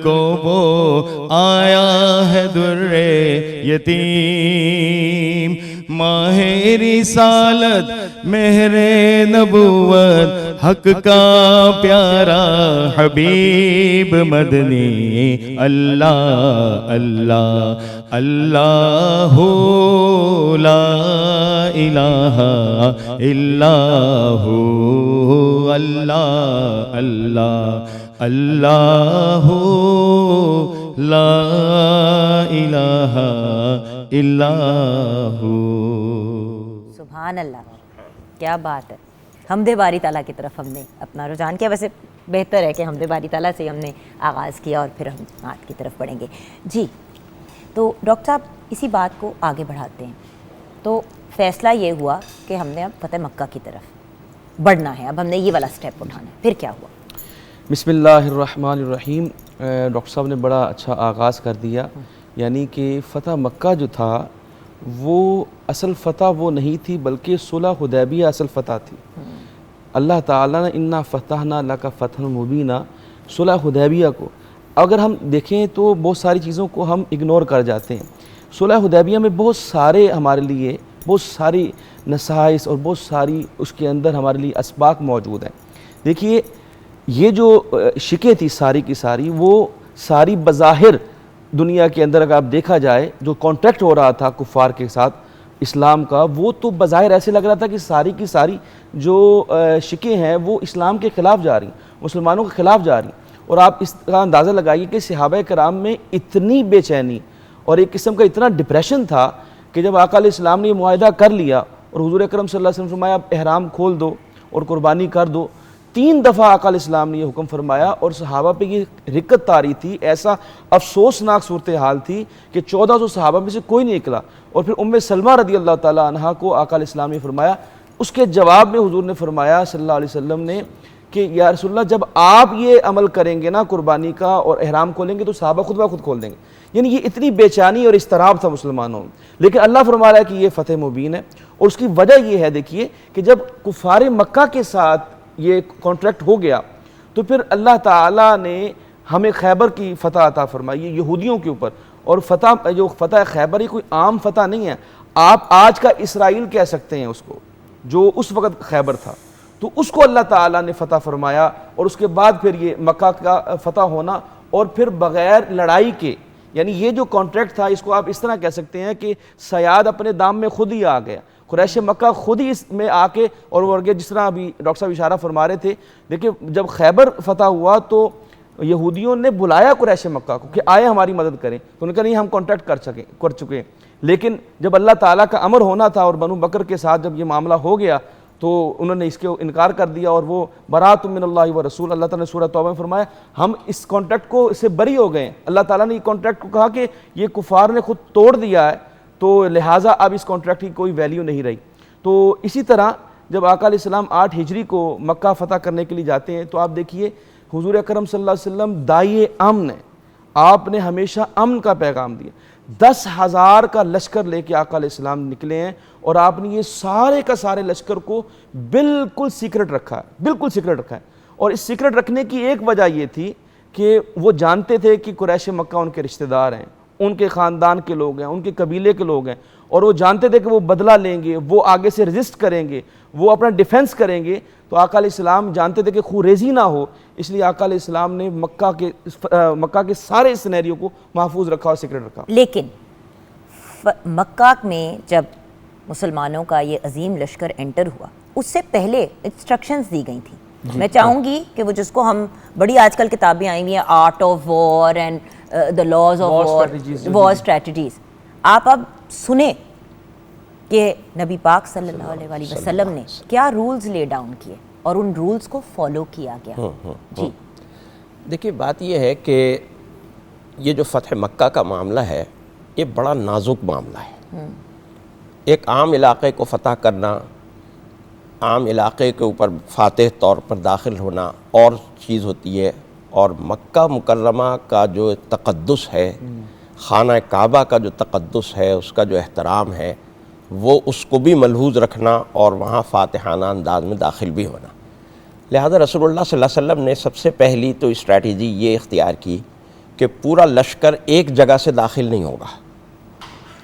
को वो आया है दुर्रे यतीम। माहे रिसालत मेहरे नबुवत, हक का प्यारा हबीब मदनी। अल्लाह अल्लाह अल्लाहु ला इलाहा इल्लाहु। अल्लाह अल्लाह अल्लाहु ला इलाहा इल्लाहु। सुभान अल्लाह, क्या बात है। हमदे बारी ताला की तरफ हमने अपना रुझान किया। वैसे बेहतर है कि हमदे बारी ताला से हमने आगाज़ किया और फिर हम नात की तरफ बढ़ेंगे। जी, तो डॉक्टर साहब इसी बात को आगे बढ़ाते हैं। तो फ़ैसला ये हुआ कि हमने अब फ़तह मक्का की तरफ बढ़ना है, अब हमने ये वाला स्टेप उठाना है, फिर क्या हुआ? बिस्मिल्लाहिर्रहमानिर्रहीम। डॉक्टर साहब ने बड़ा अच्छा आगाज़ कर दिया। यानी कि फ़तह मक्का जो था वो असल फ़तह वो नहीं थी, बल्कि सुलह हुदैबिया असल फ़तह थी। अल्लाह ताला ने इन्ना फ़तहना लका फ़तहन मुबीना, सुलह हुदैबिया को अगर हम देखें तो बहुत सारी चीज़ों को हम इग्नोर कर जाते हैं। सुलह हुदैबिया में बहुत सारे हमारे लिए बहुत सारी नसाइस और बहुत सारी उसके अंदर हमारे लिए असबाक मौजूद हैं। देखिए, ये जो शिकें थी सारी की सारी, वो सारी बज़ाहिर दुनिया के अंदर अगर आप देखा जाए जो कॉन्ट्रैक्ट हो रहा था कुफ़ार के साथ इस्लाम का, वो तो बज़ाहिर ऐसे लग रहा था कि सारी की सारी जो शिकें हैं वो इस्लाम के ख़िलाफ़ जा रही, मुसलमानों के ख़िलाफ़ जा रही। और आप इसका अंदाज़ा लगाइए कि सहाबा कराम में इतनी बेचैनी और एक किस्म का इतना डिप्रेशन था कि जब आका अलैहिस्सलाम ने ये मुआहिदा कर लिया और हुज़ूर अकरम सल्लल्लाहु अलैहि वसल्लम फरमाया आप एहराम खोल दो और कुर्बानी कर दो, 3 दफ़ा आका अलैहिस्सलाम ने ये हुक्म फरमाया और सहाबा पे ये रिक्कत तारी थी, ऐसा अफसोसनाक सूरत हाल थी कि 1400 सहाबा में से कोई नहीं निकला। और फिर उम्मे सलमा रदी अल्लाह ताला अन्हा को आका अलैहिस्सलाम ने फरमाया, उसके जवाब में हुजूर ने फरमाया सल्लल्लाहु अलैहि वसल्लम ने कि या रसूलल्लाह जब आप ये अमल करेंगे ना कुर्बानी का और एहराम खोलेंगे तो सहाबा खुद ब खुद खोल देंगे। यानी ये इतनी बेचैनी और इस्तराब था मुसलमानों में, लेकिन अल्लाह फरमा रहा है कि ये फ़तेह मुबीन है। और उसकी वजह ये है, देखिए कि जब कुफ़ार मक्का के साथ ये कॉन्ट्रैक्ट हो गया तो फिर अल्लाह ताला ने हमें खैबर की फ़तह अता फरमाई है यहूदियों के ऊपर। और फ़तह जो फ़तह खैबर, ये कोई आम फ़तह नहीं है, आप आज का इसराइल कह सकते हैं उसको, जो उस वक़्त खैबर था, तो उसको अल्लाह ताला ने फ़तह फरमाया। और उसके बाद फिर ये मक्का का फ़तह होना, और फिर बग़ैर लड़ाई के, यानी ये जो कॉन्ट्रैक्ट था इसको आप इस तरह कह सकते हैं कि सयाद अपने दाम में खुद ही आ गया, कुरैश मक्का खुद ही इसमें आके, और वो आगे जिस तरह अभी डॉक्टर साहब इशारा फरमा रहे थे, देखिए जब खैबर फ़तह हुआ तो यहूदियों ने बुलाया कुरैश मक्का को कि आए हमारी मदद करें, तो उन्होंने कहा नहीं हम कॉन्ट्रैक्ट कर चुके हैं। लेकिन जब अल्लाह ताला का अमर होना था और बनु बकर के साथ जब ये मामला हो गया तो उन्होंने इसके इनकार कर दिया, और वो बराअतुम मिनल्लाहि व रसूल, अल्लाह ताला ने सूरह तौबा में फरमाया हम इस कॉन्ट्रैक्ट को इससे बरी हो गए। अल्लाह ताला ने ये कॉन्ट्रैक्ट को कहा कि ये कुफार ने खुद तोड़ दिया है, तो लिहाजा अब इस कॉन्ट्रैक्ट की कोई वैल्यू नहीं रही। तो इसी तरह जब आका अलैहिस्सलाम 8 हिजरी को मक्का फ़तह करने के लिए जाते हैं तो आप देखिए हुजूर अकरम सल्लल्लाहु अलैहि वसल्लम दाई अमन है, आपने हमेशा अमन का पैगाम दिया। 10,000 का लश्कर लेके आका अलैहिस्सलाम निकले हैं, और आपने ये सारे का सारे लश्कर को बिल्कुल सीक्रेट रखा है, बिल्कुल सीक्रेट रखा है। और इस सीक्रेट रखने की एक वजह ये थी कि वो जानते थे कि कुरैश मक्का उनके रिश्तेदार हैं, उनके ख़ानदान के लोग हैं, उनके कबीले के लोग हैं, और वो जानते थे कि वो बदला लेंगे, वो आगे से रजिस्ट करेंगे, वो अपना डिफेंस करेंगे। तो आका अलैहिस्सलाम जानते थे कि खूरेजी ना हो, इसलिए आका अलैहिस्सलाम ने मक्का के सारे सिनेरियो को महफूज रखा और सीक्रेट रखा। लेकिन मक्का में जब मुसलमानों का ये अजीम लश्कर एंटर हुआ, उससे पहले इंस्ट्रक्शंस दी गई थी। मैं चाहूँगी कि वो जिसको हम बड़ी आजकल किताबें आई हुई हैं, art of war and the laws of war strategies, आप अब सुने कि नबी पाक सल्लल्लाहु अलैहि वसल्लम ने क्या रूल्स ले डाउन किए और उन रूल्स को फॉलो किया गया। जी देखिए, बात यह है कि ये जो फ़तह मक्का का मामला है ये बड़ा नाजुक मामला है। एक आम इलाक़े को फ़तह करना, आम इलाक़े के ऊपर फ़ातिह तौर पर दाखिल होना और चीज़ होती है, और मक्का मुकर्रमा का जो तक़द्दुस है, खाना काबा का जो तक़द्दुस है, उसका जो एहतराम है, वो उसको भी मलहूज़ रखना और वहाँ फ़ातिहाना अंदाज में दाखिल भी होना। लिहाजा रसूलुल्लाह सल्लल्लाहु अलैहि वसल्लम ने सबसे पहली तो स्ट्रैटेजी ये इख्तियार की कि पूरा लश्कर एक जगह से दाखिल नहीं होगा।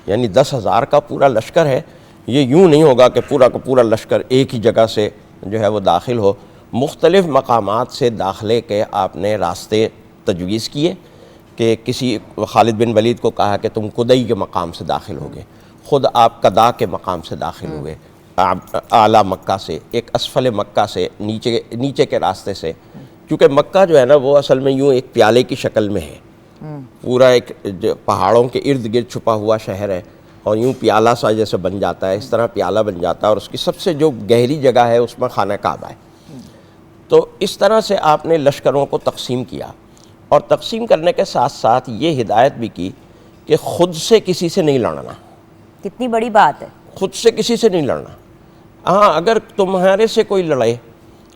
यानी 10,000 का पूरा लश्कर है, ये यूँ नहीं होगा कि पूरा का पूरा लश्कर एक ही जगह से जो है वो दाखिल हो। मुख्तलिफ़ मकामात से दाखिले के आपने रास्ते तजवीज़ किए कि किसी खालिद बिन वलीद को कहा कि तुम कुदई के मकाम से दाखिल होगे, ख़ुद आप कदा के मकाम से दाखिल हुए, आला मक्का से, एक असफल मक्का से, नीचे के रास्ते से। क्योंकि मक्का जो है ना वो असल में यूँ एक प्याले की शक्ल में है, पूरा एक पहाड़ों के इर्द गिर्द छुपा हुआ शहर है, और यूँ प्याला सा जैसे बन जाता है, इस तरह प्याला बन जाता है, और उसकी सबसे जो गहरी जगह है उसमें खाना काबा है। तो इस तरह से आपने लश्करों को तकसीम किया, और तकसीम करने के साथ साथ ये हिदायत भी की कि ख़ुद से किसी से नहीं लड़ना। कितनी बड़ी बात है, खुद से किसी से नहीं लड़ना। हाँ, अगर तुम्हारे से कोई लड़े,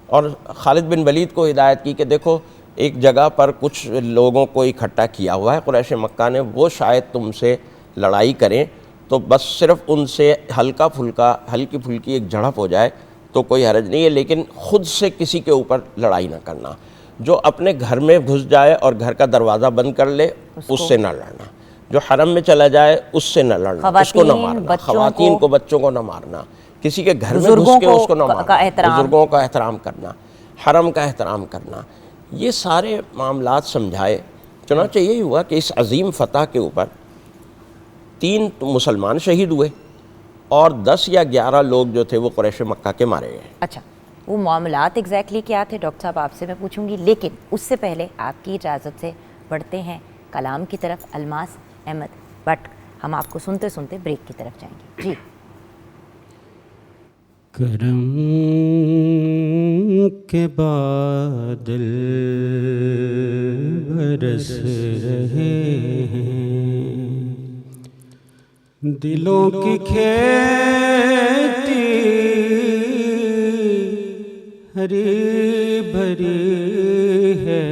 और खालिद बिन वलीद को हिदायत की कि देखो एक जगह पर कुछ लोगों को इकट्ठा किया हुआ है कुरैश मक्का ने, वो शायद तुमसे लड़ाई करें, तो बस सिर्फ उनसे हल्की फुल्की एक झड़प हो जाए तो कोई हर्ज नहीं है, लेकिन ख़ुद से किसी के ऊपर लड़ाई ना करना। जो अपने घर में घुस जाए और घर का दरवाज़ा बंद कर ले उससे ना लड़ना, जो हरम में चला जाए उससे न लड़ना, उसको न मारना, ख़वातीन को, बच्चों को न मारना, किसी के घर में घुस के उसको न मारना, बुजुर्गों का एहतराम करना, हरम का एहतराम करना, ये सारे मामलात समझाए। चुनांचे यही हुआ कि इस अजीम फ़तह के ऊपर 3 मुसलमान शहीद हुए और 10 या 11 लोग जो थे वो कुरैश मक्का के मारे गए। अच्छा, वो मामलात एग्जैक्टली क्या थे डॉक्टर साहब आपसे मैं पूछूंगी, लेकिन उससे पहले आपकी इजाज़त से बढ़ते हैं कलाम की तरफ, अलमास अहमद बट हम आपको सुनते सुनते ब्रेक की तरफ जाएंगे। जी। करम के बादल बरस रहे हैं, दिलों की खेती भरी भरी है,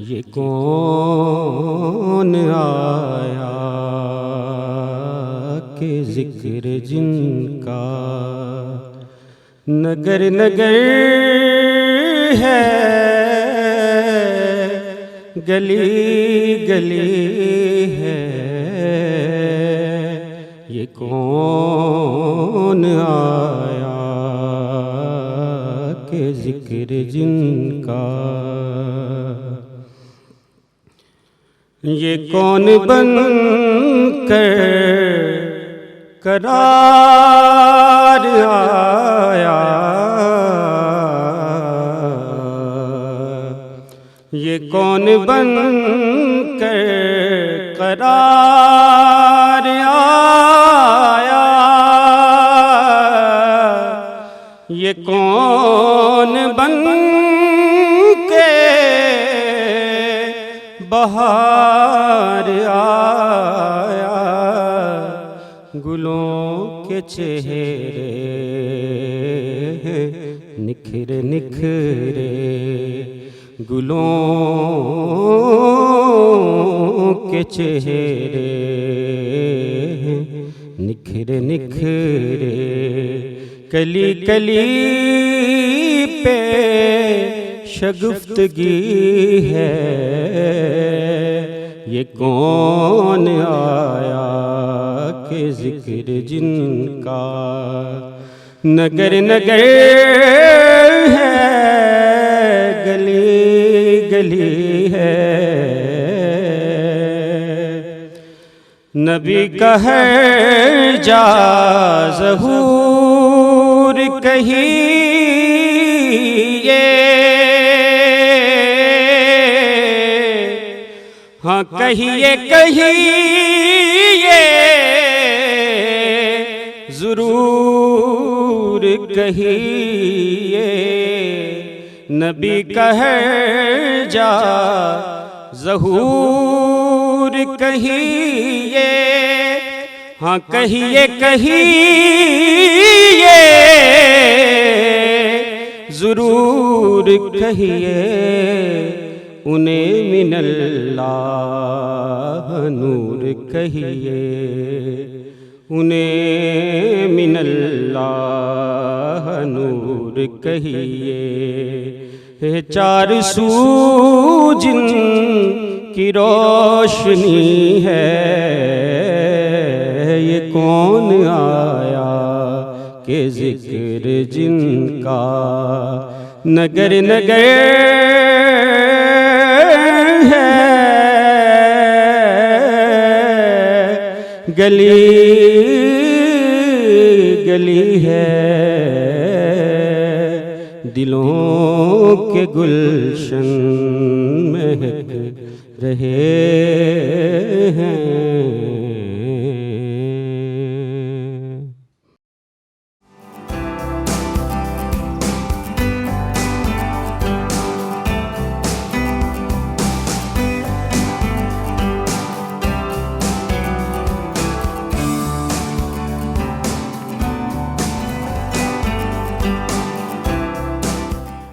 ये कौन आया कि जिक्र जिनका नगर नगर है, गली गली है, ये कौन आया कि जिक्र जिनका, ये कौन बन कर करार आया, ये कौन बन कर करार आया, ये कौन बन के बहार आया, गुलों के चेहरे निखरे निखरे, गुलों के चेहरे निखरे निखरे, कली कली पे शगुफ्तगी है, ये कौन आया कि जिक्र जिनका नगर नगर है, गली गली है, नबी का है जा ज़हूर कहिए, हाँ कहिए कहिए ज़रूर कहिए, नबी कह जा ज़हूर कहिए, हाँ कहिए कहिए ज़रूर कहिए, उन्हें मिनल्लाह नूर कहिए, उन्हें मिनल्लाह नूर कहिए, चार सू जिन की रोशनी है, ये कौन आया कि जिक्र जिनका नगर नगर है, गली गली है, दिलों के गुलशन महक रहे हैं।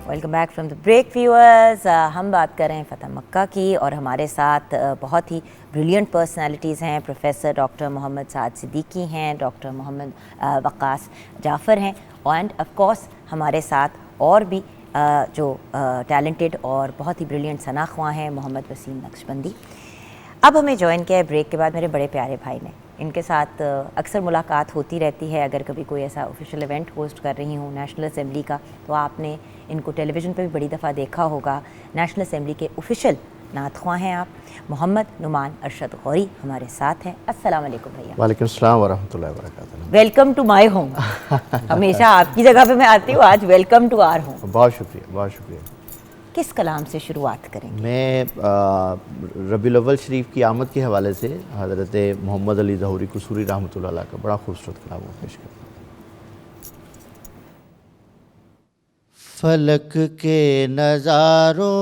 Welcome back from the break viewers. हम बात कर रहे हैं फ़तह मक्का की और हमारे साथ बहुत ही ब्रिलियंट पर्सनालिटीज़ हैं। प्रोफेसर डॉक्टर मोहम्मद साद सिद्दीकी हैं, डॉक्टर मोहम्मद वक्कास जाफ़र हैं एंड ऑफ कोर्स हमारे साथ और भी जो टैलेंटेड और बहुत ही ब्रिलियंट सनाख्वां हैं मोहम्मद वसीम नक्शबंदी। अब हमें ज्वाइन किया है ब्रेक के बाद मेरे बड़े प्यारे भाई ने। इनके साथ अक्सर मुलाकात होती रहती है। अगर कभी कोई ऐसा ऑफिशियल इवेंट होस्ट कर रही हूँ नेशनल असेंबली का, तो आपने इनको टेलीविज़न पे भी बड़ी दफ़ा देखा होगा। नेशनल असेंबली के ऑफिशियल नातख्वां हैं आप। मोहम्मद नुमान अरशद गौरी हमारे साथ हैं। अस्सलाम वालेकुम भैया। वालेकुम सलाम वरहमतुल्लाहि वबरकातुहू। Welcome to my home. हमेशा आपकी जगह पे मैं आती हूँ, आज वेलकम टू आवर होम। बहुत शुक्रिया, बहुत शुक्रिया। किस कलाम से शुरुआत करेंगे? मैं रबीउल अव्वल शरीफ की आमद के हवाले से हज़रत मोहम्मद अली ज़हूरी कुसूरी रहमतुल्लाह अलैह का बड़ा खूबसूरत कलाम पेश करता हूँ। फलक के नज़ारों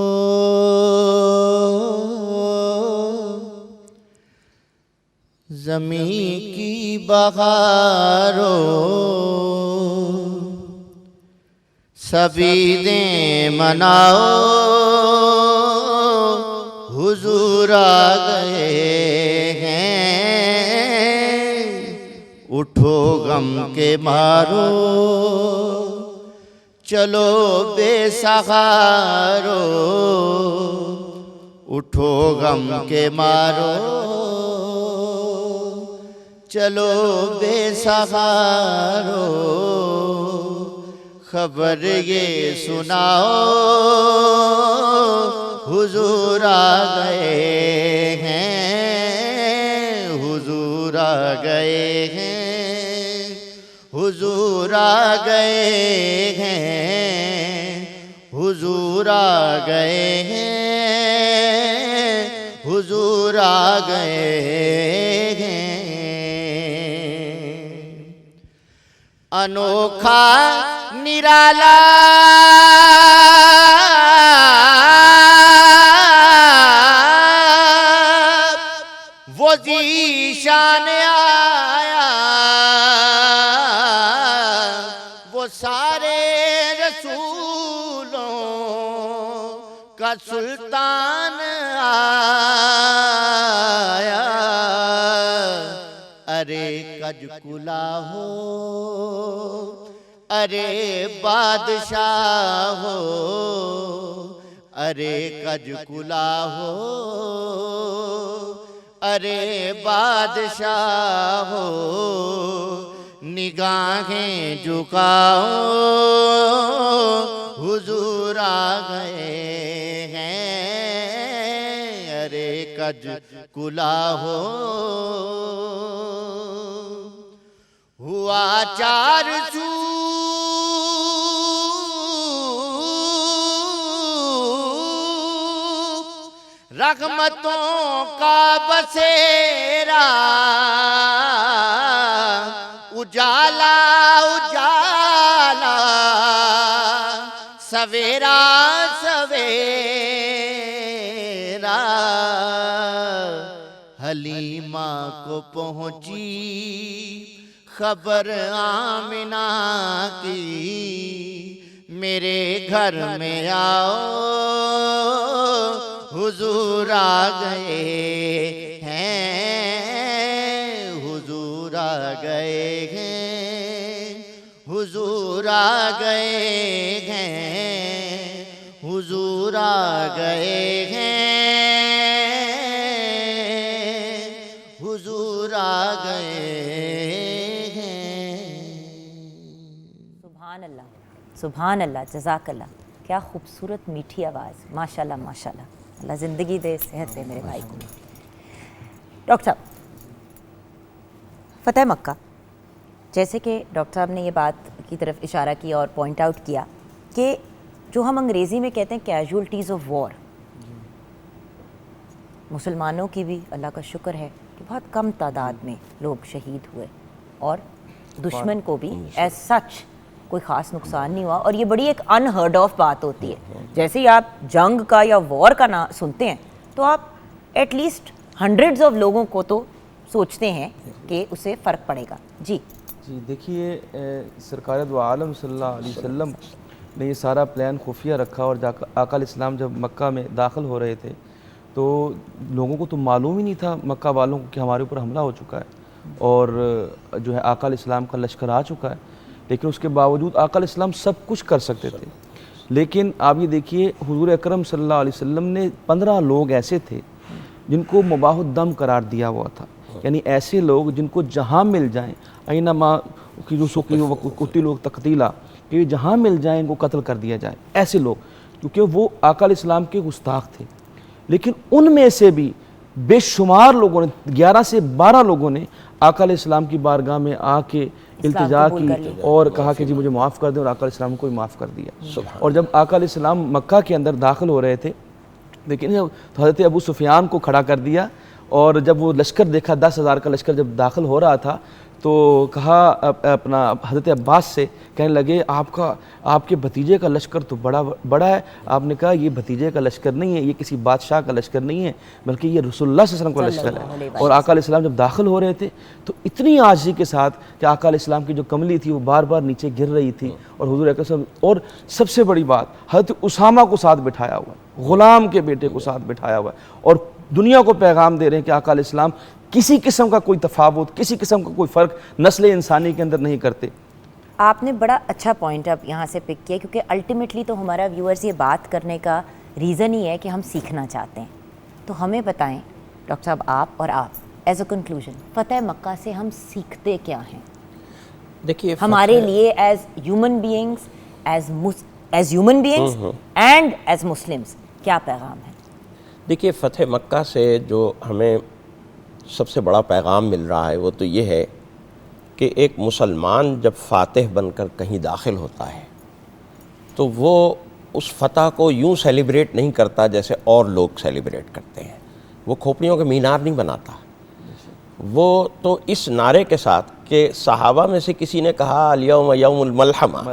ज़मीं की बहारों सभी दे मनाओ हुजूर आ गए हैं, उठो गम के मारो चलो बेसहारो, उठो गम के मारो चलो बेसहारो, खबर ये सुनाओ हुजूर आ गए हैं, हुजूर आ गए हैं, हुजूर आ गए हैं, हुजूर आ गए हैं, हुजूर आ गए हैं। अनोखा निराला वो ज़ीशान आया, वो सारे रसूलों का सुल्तान आया। अरे कज कुला हो, अरे बादशाह हो, अरे कज कुला हो, अरे बादशाह हो, निगाहें झुकाओ हुजूर आ गए हैं, अरे कज कुला हो। हुआ चार सू रहमतों का बसेरा, उजाला उजाला सवेरा सवेरा, हलीमा को पहुंची खबर आमिना की, मेरे घर में आओ हुजूर आ गए हैं, हुजूर आ गए हैं, हुजूर आ गए हैं, हुजूर आ गए हैं, हुजूर आ गए हैं। सुभान अल्लाह, सुभान अल्लाह, जज़ाकल्लाह। क्या खूबसूरत मीठी आवाज़, माशाल्लाह माशाल्लाह। अल्लाह ज़िंदगी दे, सेहत दे मेरे भाई को। डॉक्टर साहब, फ़तह मक्का, जैसे कि डॉक्टर साहब ने ये बात की तरफ इशारा किया और पॉइंट आउट किया कि जो हम अंग्रेज़ी में कहते हैं कैजुअल्टीज़ ऑफ वॉर, मुसलमानों की भी अल्लाह का शुक्र है कि बहुत कम तादाद में लोग शहीद हुए और दुश्मन को भी एज सच कोई ख़ास नुकसान नहीं हुआ। और ये बड़ी एक अनहर्ड ऑफ बात होती है, जैसे ही आप जंग का या वॉर का नाम सुनते हैं तो आप एटलीस्ट हंड्रेड्स ऑफ लोगों को तो सोचते हैं कि उससे फ़र्क पड़ेगा। जी जी, देखिए सरकार दो आलम सल्लल्लाहु अलैहि वसल्लम ने ये सारा प्लान खुफिया रखा और आका इस्लाम जब मक्का में दाखिल हो रहे थे तो लोगों को तो मालूम ही नहीं था, मक्का वालों को, कि हमारे ऊपर हमला हो चुका है और जो है आका इस्लाम का लश्कर आ चुका है। लेकिन उसके बावजूद आका इस्लाम सब कुछ कर सकते थे। लेकिन आप ये देखिए, हुजूर अकरम सल्लल्लाहु अलैहि वसल्लम ने 15 लोग ऐसे थे जिनको मुबाहुद्दम करार दिया हुआ था, यानी ऐसे लोग जिनको जहाँ मिल जाएँ, ऐनमा कुती लोग तकतीला, कि जहाँ मिल जाए इनको कत्ल कर दिया जाए, ऐसे लोग, क्योंकि वो आका इस्लाम के गुस्ताख थे। लेकिन उनमें से भी बेशुमार लोगों ने, 11 से 12 लोगों ने आका इस्लाम की बारगाह में आके इल्तिजा की और कहा कि जी मुझे माफ़ कर दें, और आका इस्लाम को भी माफ़ कर दिया। और जब आका इस्लाम मक्का के अंदर दाखिल हो रहे थे, लेकिन तो हज़रत अबू सुफियान को खड़ा कर दिया और जब वो लश्कर देखा, 10,000 का लश्कर जब दाखिल हो रहा था, तो कहा अपना हज़रत अब्बास से, कहने लगे आपके भतीजे का लश्कर तो बड़ा है। आपने कहा ये भतीजे का लश्कर नहीं है, ये किसी बादशाह का लश्कर नहीं है, बल्कि ये रसूलुल्लाह सल्लल्लाहु अलैहि वसल्लम का लश्कर है। और आका अलैहिस्सलाम जब दाखिल हो रहे थे तो इतनी आजिज़ी के साथ कि आका अलैहिस्सलाम की जो कमली थी वो बार बार नीचे गिर रही थी, और हुज़ूर अकरम सल्लल्लाहु अलैहि वसल्लम, और सबसे बड़ी बात, हज़रत उसामा को साथ बिठाया हुआ है, ग़ुलाम के बेटे को साथ बिठाया हुआ है, और दुनिया को पैगाम दे रहे हैं कि आका अलैहिस्सलाम किसी किस्म का कोई तफावत, किसी किस्म का कोई फ़र्क नस्ल इंसानी के अंदर नहीं करते। आपने बड़ा अच्छा पॉइंट अब यहाँ से पिक किया, क्योंकि अल्टीमेटली तो हमारा व्यूअर्स ये बात करने का रीज़न ही है कि हम सीखना चाहते हैं। तो हमें बताएं डॉक्टर साहब, आप और आप एज अ कंक्लूजन, फ़तह मक्का से हम सीखते क्या हैं? देखिए हमारे लिए as human beings, as human beings and as Muslims क्या पैगाम है? देखिए, फ़तह मक्का से जो हमें सबसे बड़ा पैगाम मिल रहा है वो तो ये है कि एक मुसलमान जब फ़ातिह बनकर कहीं दाखिल होता है तो वो उस फ़तह को यूँ सेलिब्रेट नहीं करता जैसे और लोग सेलिब्रेट करते हैं। वो खोपड़ियों के मीनार नहीं बनाता, वो तो इस नारे के साथ कि सहाबा में से किसी ने कहा अल-यौम यौमुल मलहमा,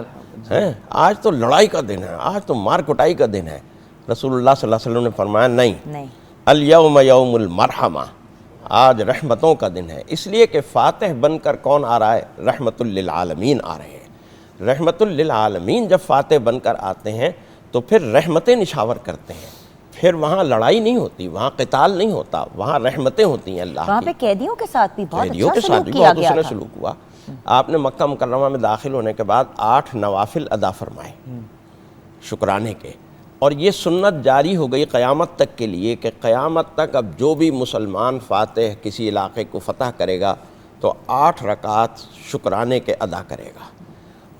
हैं, आज तो लड़ाई का दिन है, आज तो मार कुटाई का दिन है। रसूलुल्लाह सल्लल्लाहु अलैहि वसल्लम ने फरमाया नहीं, अल-यौम यौमुल मरहमा, आज रहमतों का दिन है। इसलिए कि फ़ातिह बनकर कौन आ रहा है? रहमतुल लिल आलमीन आ रहे हैं। रहमतुल लिल आलमीन जब फ़ातिह बनकर आते हैं तो फिर रहमतें निछावर करते हैं, फिर वहाँ लड़ाई नहीं होती, वहाँ क़िताल नहीं होता, वहाँ रहमतें होती हैं अल्लाह की। वहाँ पे कैदियों के साथ भी बहुत कैदियों अच्छा के साथ सलूक भी किया बहुत गया उसने था। सलूक हुआ। आपने मक्का मुकर्रमा में दाखिल होने के बाद 8 नवाफिल अदा फरमाए शुक्राने के, और ये सुन्नत जारी हो गई क़यामत तक के लिए कि क़यामत तक अब जो भी मुसलमान फ़ातिह किसी इलाक़े को फ़तह करेगा तो 8 रकात शुक्राने के अदा करेगा।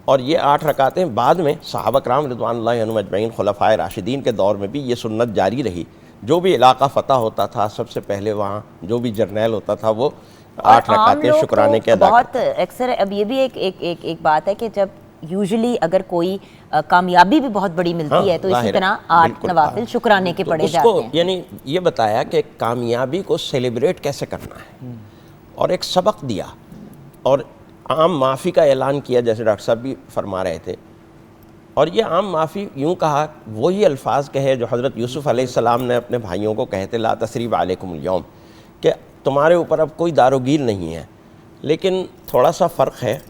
और ये 8 रकातें बाद में सहाबा किराम रिज़वानुल्लाहि अलैहिम अजमईन खुलफ़ाए राशिदीन के दौर में भी ये सुन्नत जारी रही। जो भी इलाक़ा फ़तह होता था सबसे पहले वहाँ जो भी जर्नैल होता था वो 8 रकातें शुक्राने के अदा बहुत अक्सर अब ये भी एक बात है कि जब यूजुअली अगर कोई कामयाबी भी बहुत बड़ी मिलती है तो इसी तरह 8 नवाफिल शुक्राने के पढ़े जाते हैं। यानी ये बताया कि कामयाबी को सेलिब्रेट कैसे करना है, और एक सबक दिया, और आम माफ़ी का ऐलान किया जैसे डॉक्टर साहब भी फरमा रहे थे। और ये आम माफ़ी यूँ कहा, वही अल्फाज कहे जो हज़रत यूसुफ़ अलैहिस्सलाम ने अपने भाइयों को कहे थे, ला तसरीब अलैकुमुल यौम, कि तुम्हारे ऊपर अब कोई दारोगीर नहीं है। लेकिन थोड़ा सा फ़र्क है,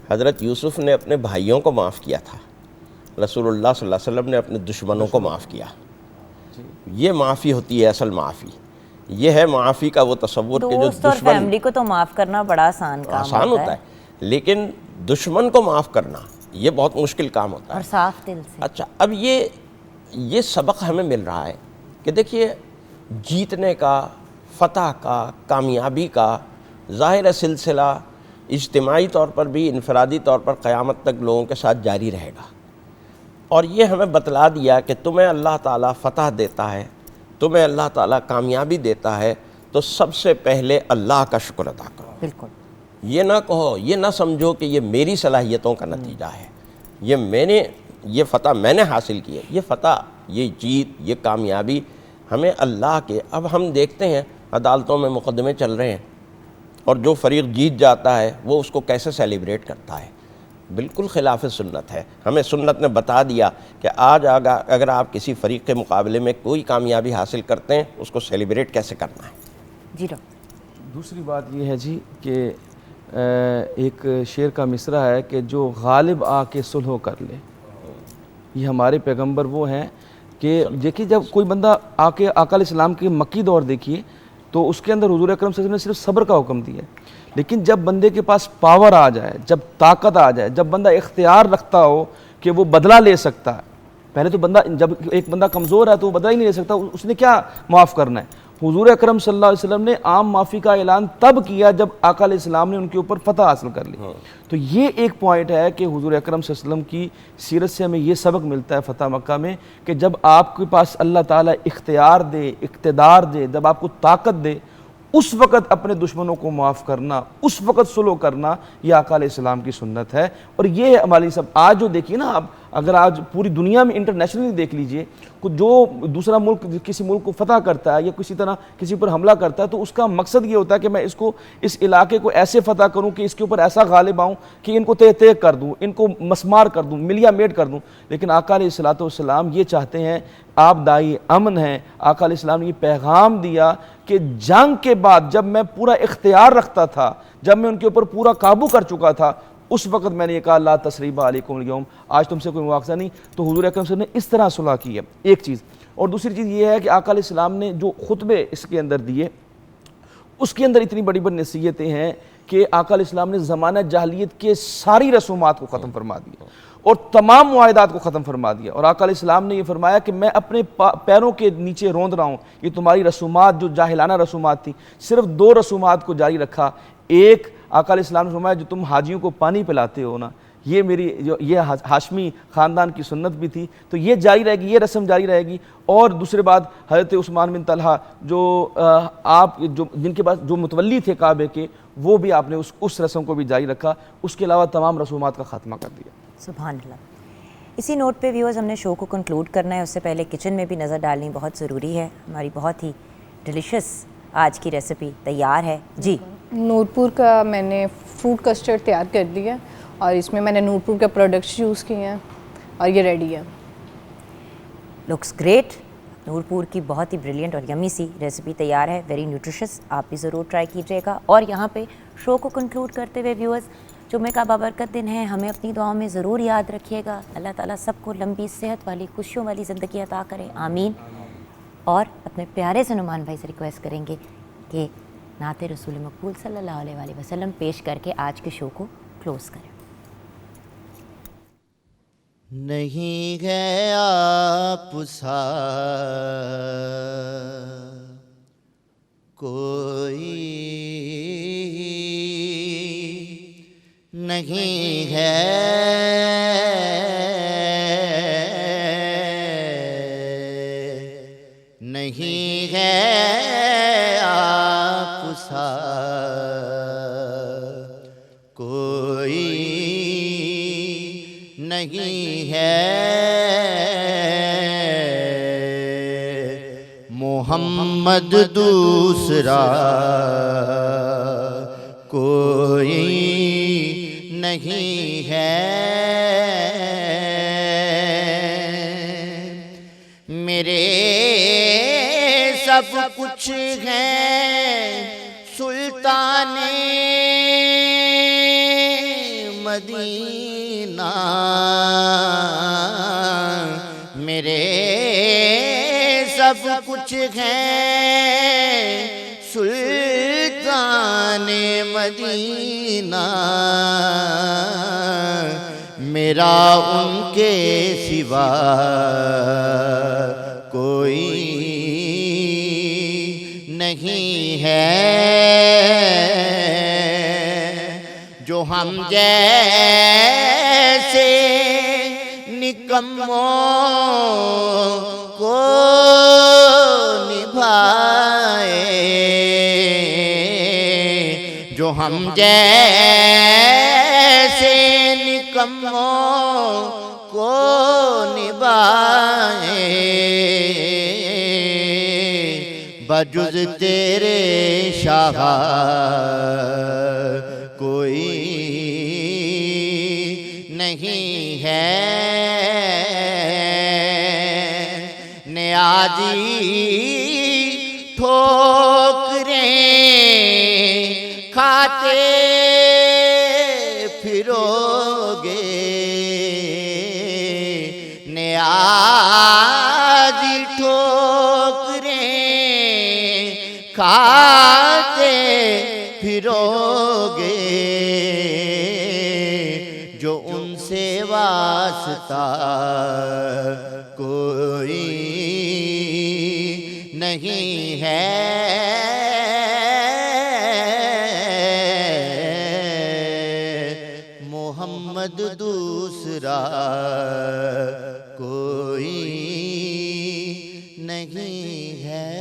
हज़रत यूसुफ़ ने अपने भाइयों को माफ़ किया था, रसूलुल्लाह सल्लल्लाहु अलैहि वसल्लम ने अपने दुश्मनों को माफ़ किया। ये माफ़ी होती है असल माफ़ी, ये है माफ़ी का वो तसव्वुर कि जो दुश्मन, फैमिली को तो माफ़ करना बड़ा आसान होता है, लेकिन दुश्मन को माफ़ करना ये बहुत मुश्किल काम होता है, और साफ दिल से। अच्छा, अब ये सबक हमें मिल रहा है कि देखिए, जीतने का, फ़तह का, कामयाबी का ज़ाहिर सिलसिला इज्तिमाई तौर पर भी, इनफरादी तौर पर क़यामत तक लोगों के साथ जारी रहेगा। और ये हमें बतला दिया कि तुम्हें अल्लाह ताला फ़तह देता है, तुम्हें अल्लाह ताला कामयाबी देता है, तो सबसे पहले अल्लाह का शुक्र अदा करो। बिल्कुल, ये ना कहो, ये ना समझो कि ये मेरी सलाहियतों का नतीजा है, ये फ़तह मैंने हासिल की है। ये फ़तह, ये जीत, ये कामयाबी हमें अल्लाह के, अब हम देखते हैं अदालतों में मुकदमे चल रहे हैं और जो फ़रीक जीत जाता है वो उसको कैसे सेलिब्रेट करता है, बिल्कुल खिलाफ सुन्नत है। हमें सुन्नत ने बता दिया कि आज अगर आप किसी फ़रीक के मुकाबले में कोई कामयाबी हासिल करते हैं उसको सेलिब्रेट कैसे करना है। जी डॉक्टर। दूसरी बात ये है जी कि एक शेर का मिसरा है कि जो गालिब आके सुलह कर ले, ये हमारे पैगंबर वो हैं कि देखिए, जब कोई बंदा आके आका अलैहिस्सलाम के मक्की दौर देखिए तो उसके अंदर हुजूर अकरम सल्लल्लाहु अलैहि वसल्लम ने सिर्फ सब्र का हुक्म दिया, लेकिन जब बंदे के पास पावर आ जाए, जब ताकत आ जाए, जब बंदा इख्तियार रखता हो कि वो बदला ले सकता है, पहले तो जब एक बंदा कमज़ोर है तो वो बदला ही नहीं ले सकता, उसने क्या माफ़ करना है। हुजूर अकरम सल्लल्लाहु अलैहि वसल्लम ने आम माफ़ी का ऐलान तब किया जब आका अलैहिस्सलाम ने उनके ऊपर फ़तह हासिल कर ली। तो ये एक पॉइंट है कि हुजूर अकरम सल्लल्लाहु अलैहि वसल्लम की सीरत से हमें ये सबक मिलता है फ़तह मक्का में कि जब आपके पास अल्लाह ताला इख्तियार दे, इक़्तिदार दे, जब आपको ताकत दे, उस वक़्त अपने दुश्मनों को माफ़ करना, उस वक़्त सुलह करना, ये आका अलैहिस्सलाम की सुन्नत है। और ये है हमारी सब। आज जो देखिए ना, अगर आज पूरी दुनिया में इंटरनेशनली देख लीजिए, जो दूसरा मुल्क किसी मुल्क को फतह करता है या किसी तरह किसी पर हमला करता है, तो उसका मकसद ये होता है कि मैं इसको, इस इलाके को ऐसे फतह करूं कि इसके ऊपर ऐसा गालिब आऊं कि इनको तय तय कर दूं, इनको मसमार कर दूं, मिलिया मेट कर दूं। लेकिन आका अलैहिस्सलाम ये चाहते हैं, आप दाई अमन हैं, आका अलैहिस्सलाम ने ये पैगाम दिया कि जंग के बाद जब मैं पूरा इख्तियार रखता था, जब मैं उनके ऊपर पूरा काबू कर चुका था, उस वक्त मैंने ये कहा ला तसरीबा अलैकुम अल-यौम, आज तुमसे कोई मुआवजा नहीं। तो हुजूर अकरम सल्लल्लाहु अलैहि वसल्लम ने इस तरह सुलह की है, एक चीज़। और दूसरी चीज़ ये है कि आका अलैहिस्सलाम ने जो खुतबे इसके अंदर दिए, उसके अंदर इतनी बड़ी बड़ी नसीहतें हैं कि आका अलैहिस्सलाम ने ज़माना जाहिलियत के सारी रसूमात को ख़त्म फरमा दिया और तमाम मुआहिदात को ख़त्म फरमा दिया। और आका अलैहिस्सलाम ने ये फरमाया कि मैं अपने पैरों के नीचे रोंद रहा हूँ, ये तुम्हारी रसूमात जो जाहिलाना रसूमात थी, सिर्फ 2 रसूमात को जारी रखा। एक, आका अलैहिस्सलाम ने फरमाया जो तुम हाजियों को पानी पिलाते हो ना, ये मेरी जो ये हाशमी ख़ानदान की सुन्नत भी थी, तो ये जारी रहेगी, ये रस्म जारी रहेगी। और दूसरी बात, हज़रत उस्मान बिन तलहा जो आप जो जिनके पास जो मुतवल्ली थे काबे के, वो भी आपने उस रस्म को भी जारी रखा। उसके अलावा तमाम रसूमात का ख़ात्मा कर दिया। सुभान अल्लाह। इसी नोट पे व्यूअर्स हमने शो को कंक्लूड करना है, उससे पहले किचन में भी नज़र डालनी बहुत ज़रूरी है। हमारी बहुत ही डिलिशियस आज की रेसिपी तैयार है जी। नूरपुर का मैंने फ्रूट कस्टर्ड तैयार कर दिया और इसमें मैंने नूरपुर के प्रोडक्ट्स यूज़ किए हैं और ये रेडी है। Looks great. नूरपुर की बहुत ही ब्रिलियंट और यमी सी रेसिपी तैयार है, वेरी न्यूट्रिशियस। आप भी ज़रूर ट्राई कीजिएगा। और यहाँ पे शो को कंक्लूड करते हुए व्यूअर्स, जुम्मे का बाबरकत दिन है, हमें अपनी दुआओं में ज़रूर याद रखिएगा। अल्लाह ताला सबको लंबी सेहत वाली, खुशियों वाली ज़िंदगी अता करे, आमीन। और अपने प्यारे से नुमान भाई से रिक्वेस्ट करेंगे कि नाते रसूल मकबूल सल्लल्लाहु अलैहि वसल्लम पेश करके आज के शो को क्लोज़ करें। नहीं है आप सा कोई, नहीं है नहीं है आप सा कोई, नहीं है मोहम्मद दूसरा कोई नहीं है। मेरे सब कुछ है सुल्ताने मदीना, मेरे सब कुछ है सुल्ताने मदीना, मेरा उनके सिवा कोई नहीं है। जो हम जैसे निकम्मों को निभाए, जो हम जैसे निकम्मों को निभाए, बजुज़ तेरे शाह कोई नहीं है। नियाज़ी ठोकरें खाते फिरोगे, नियाज़ी ठोकरें खाते फिरोगे, जो उनसे वास्ता कोई नहीं है। मोहम्मद दूसरा कोई नहीं है।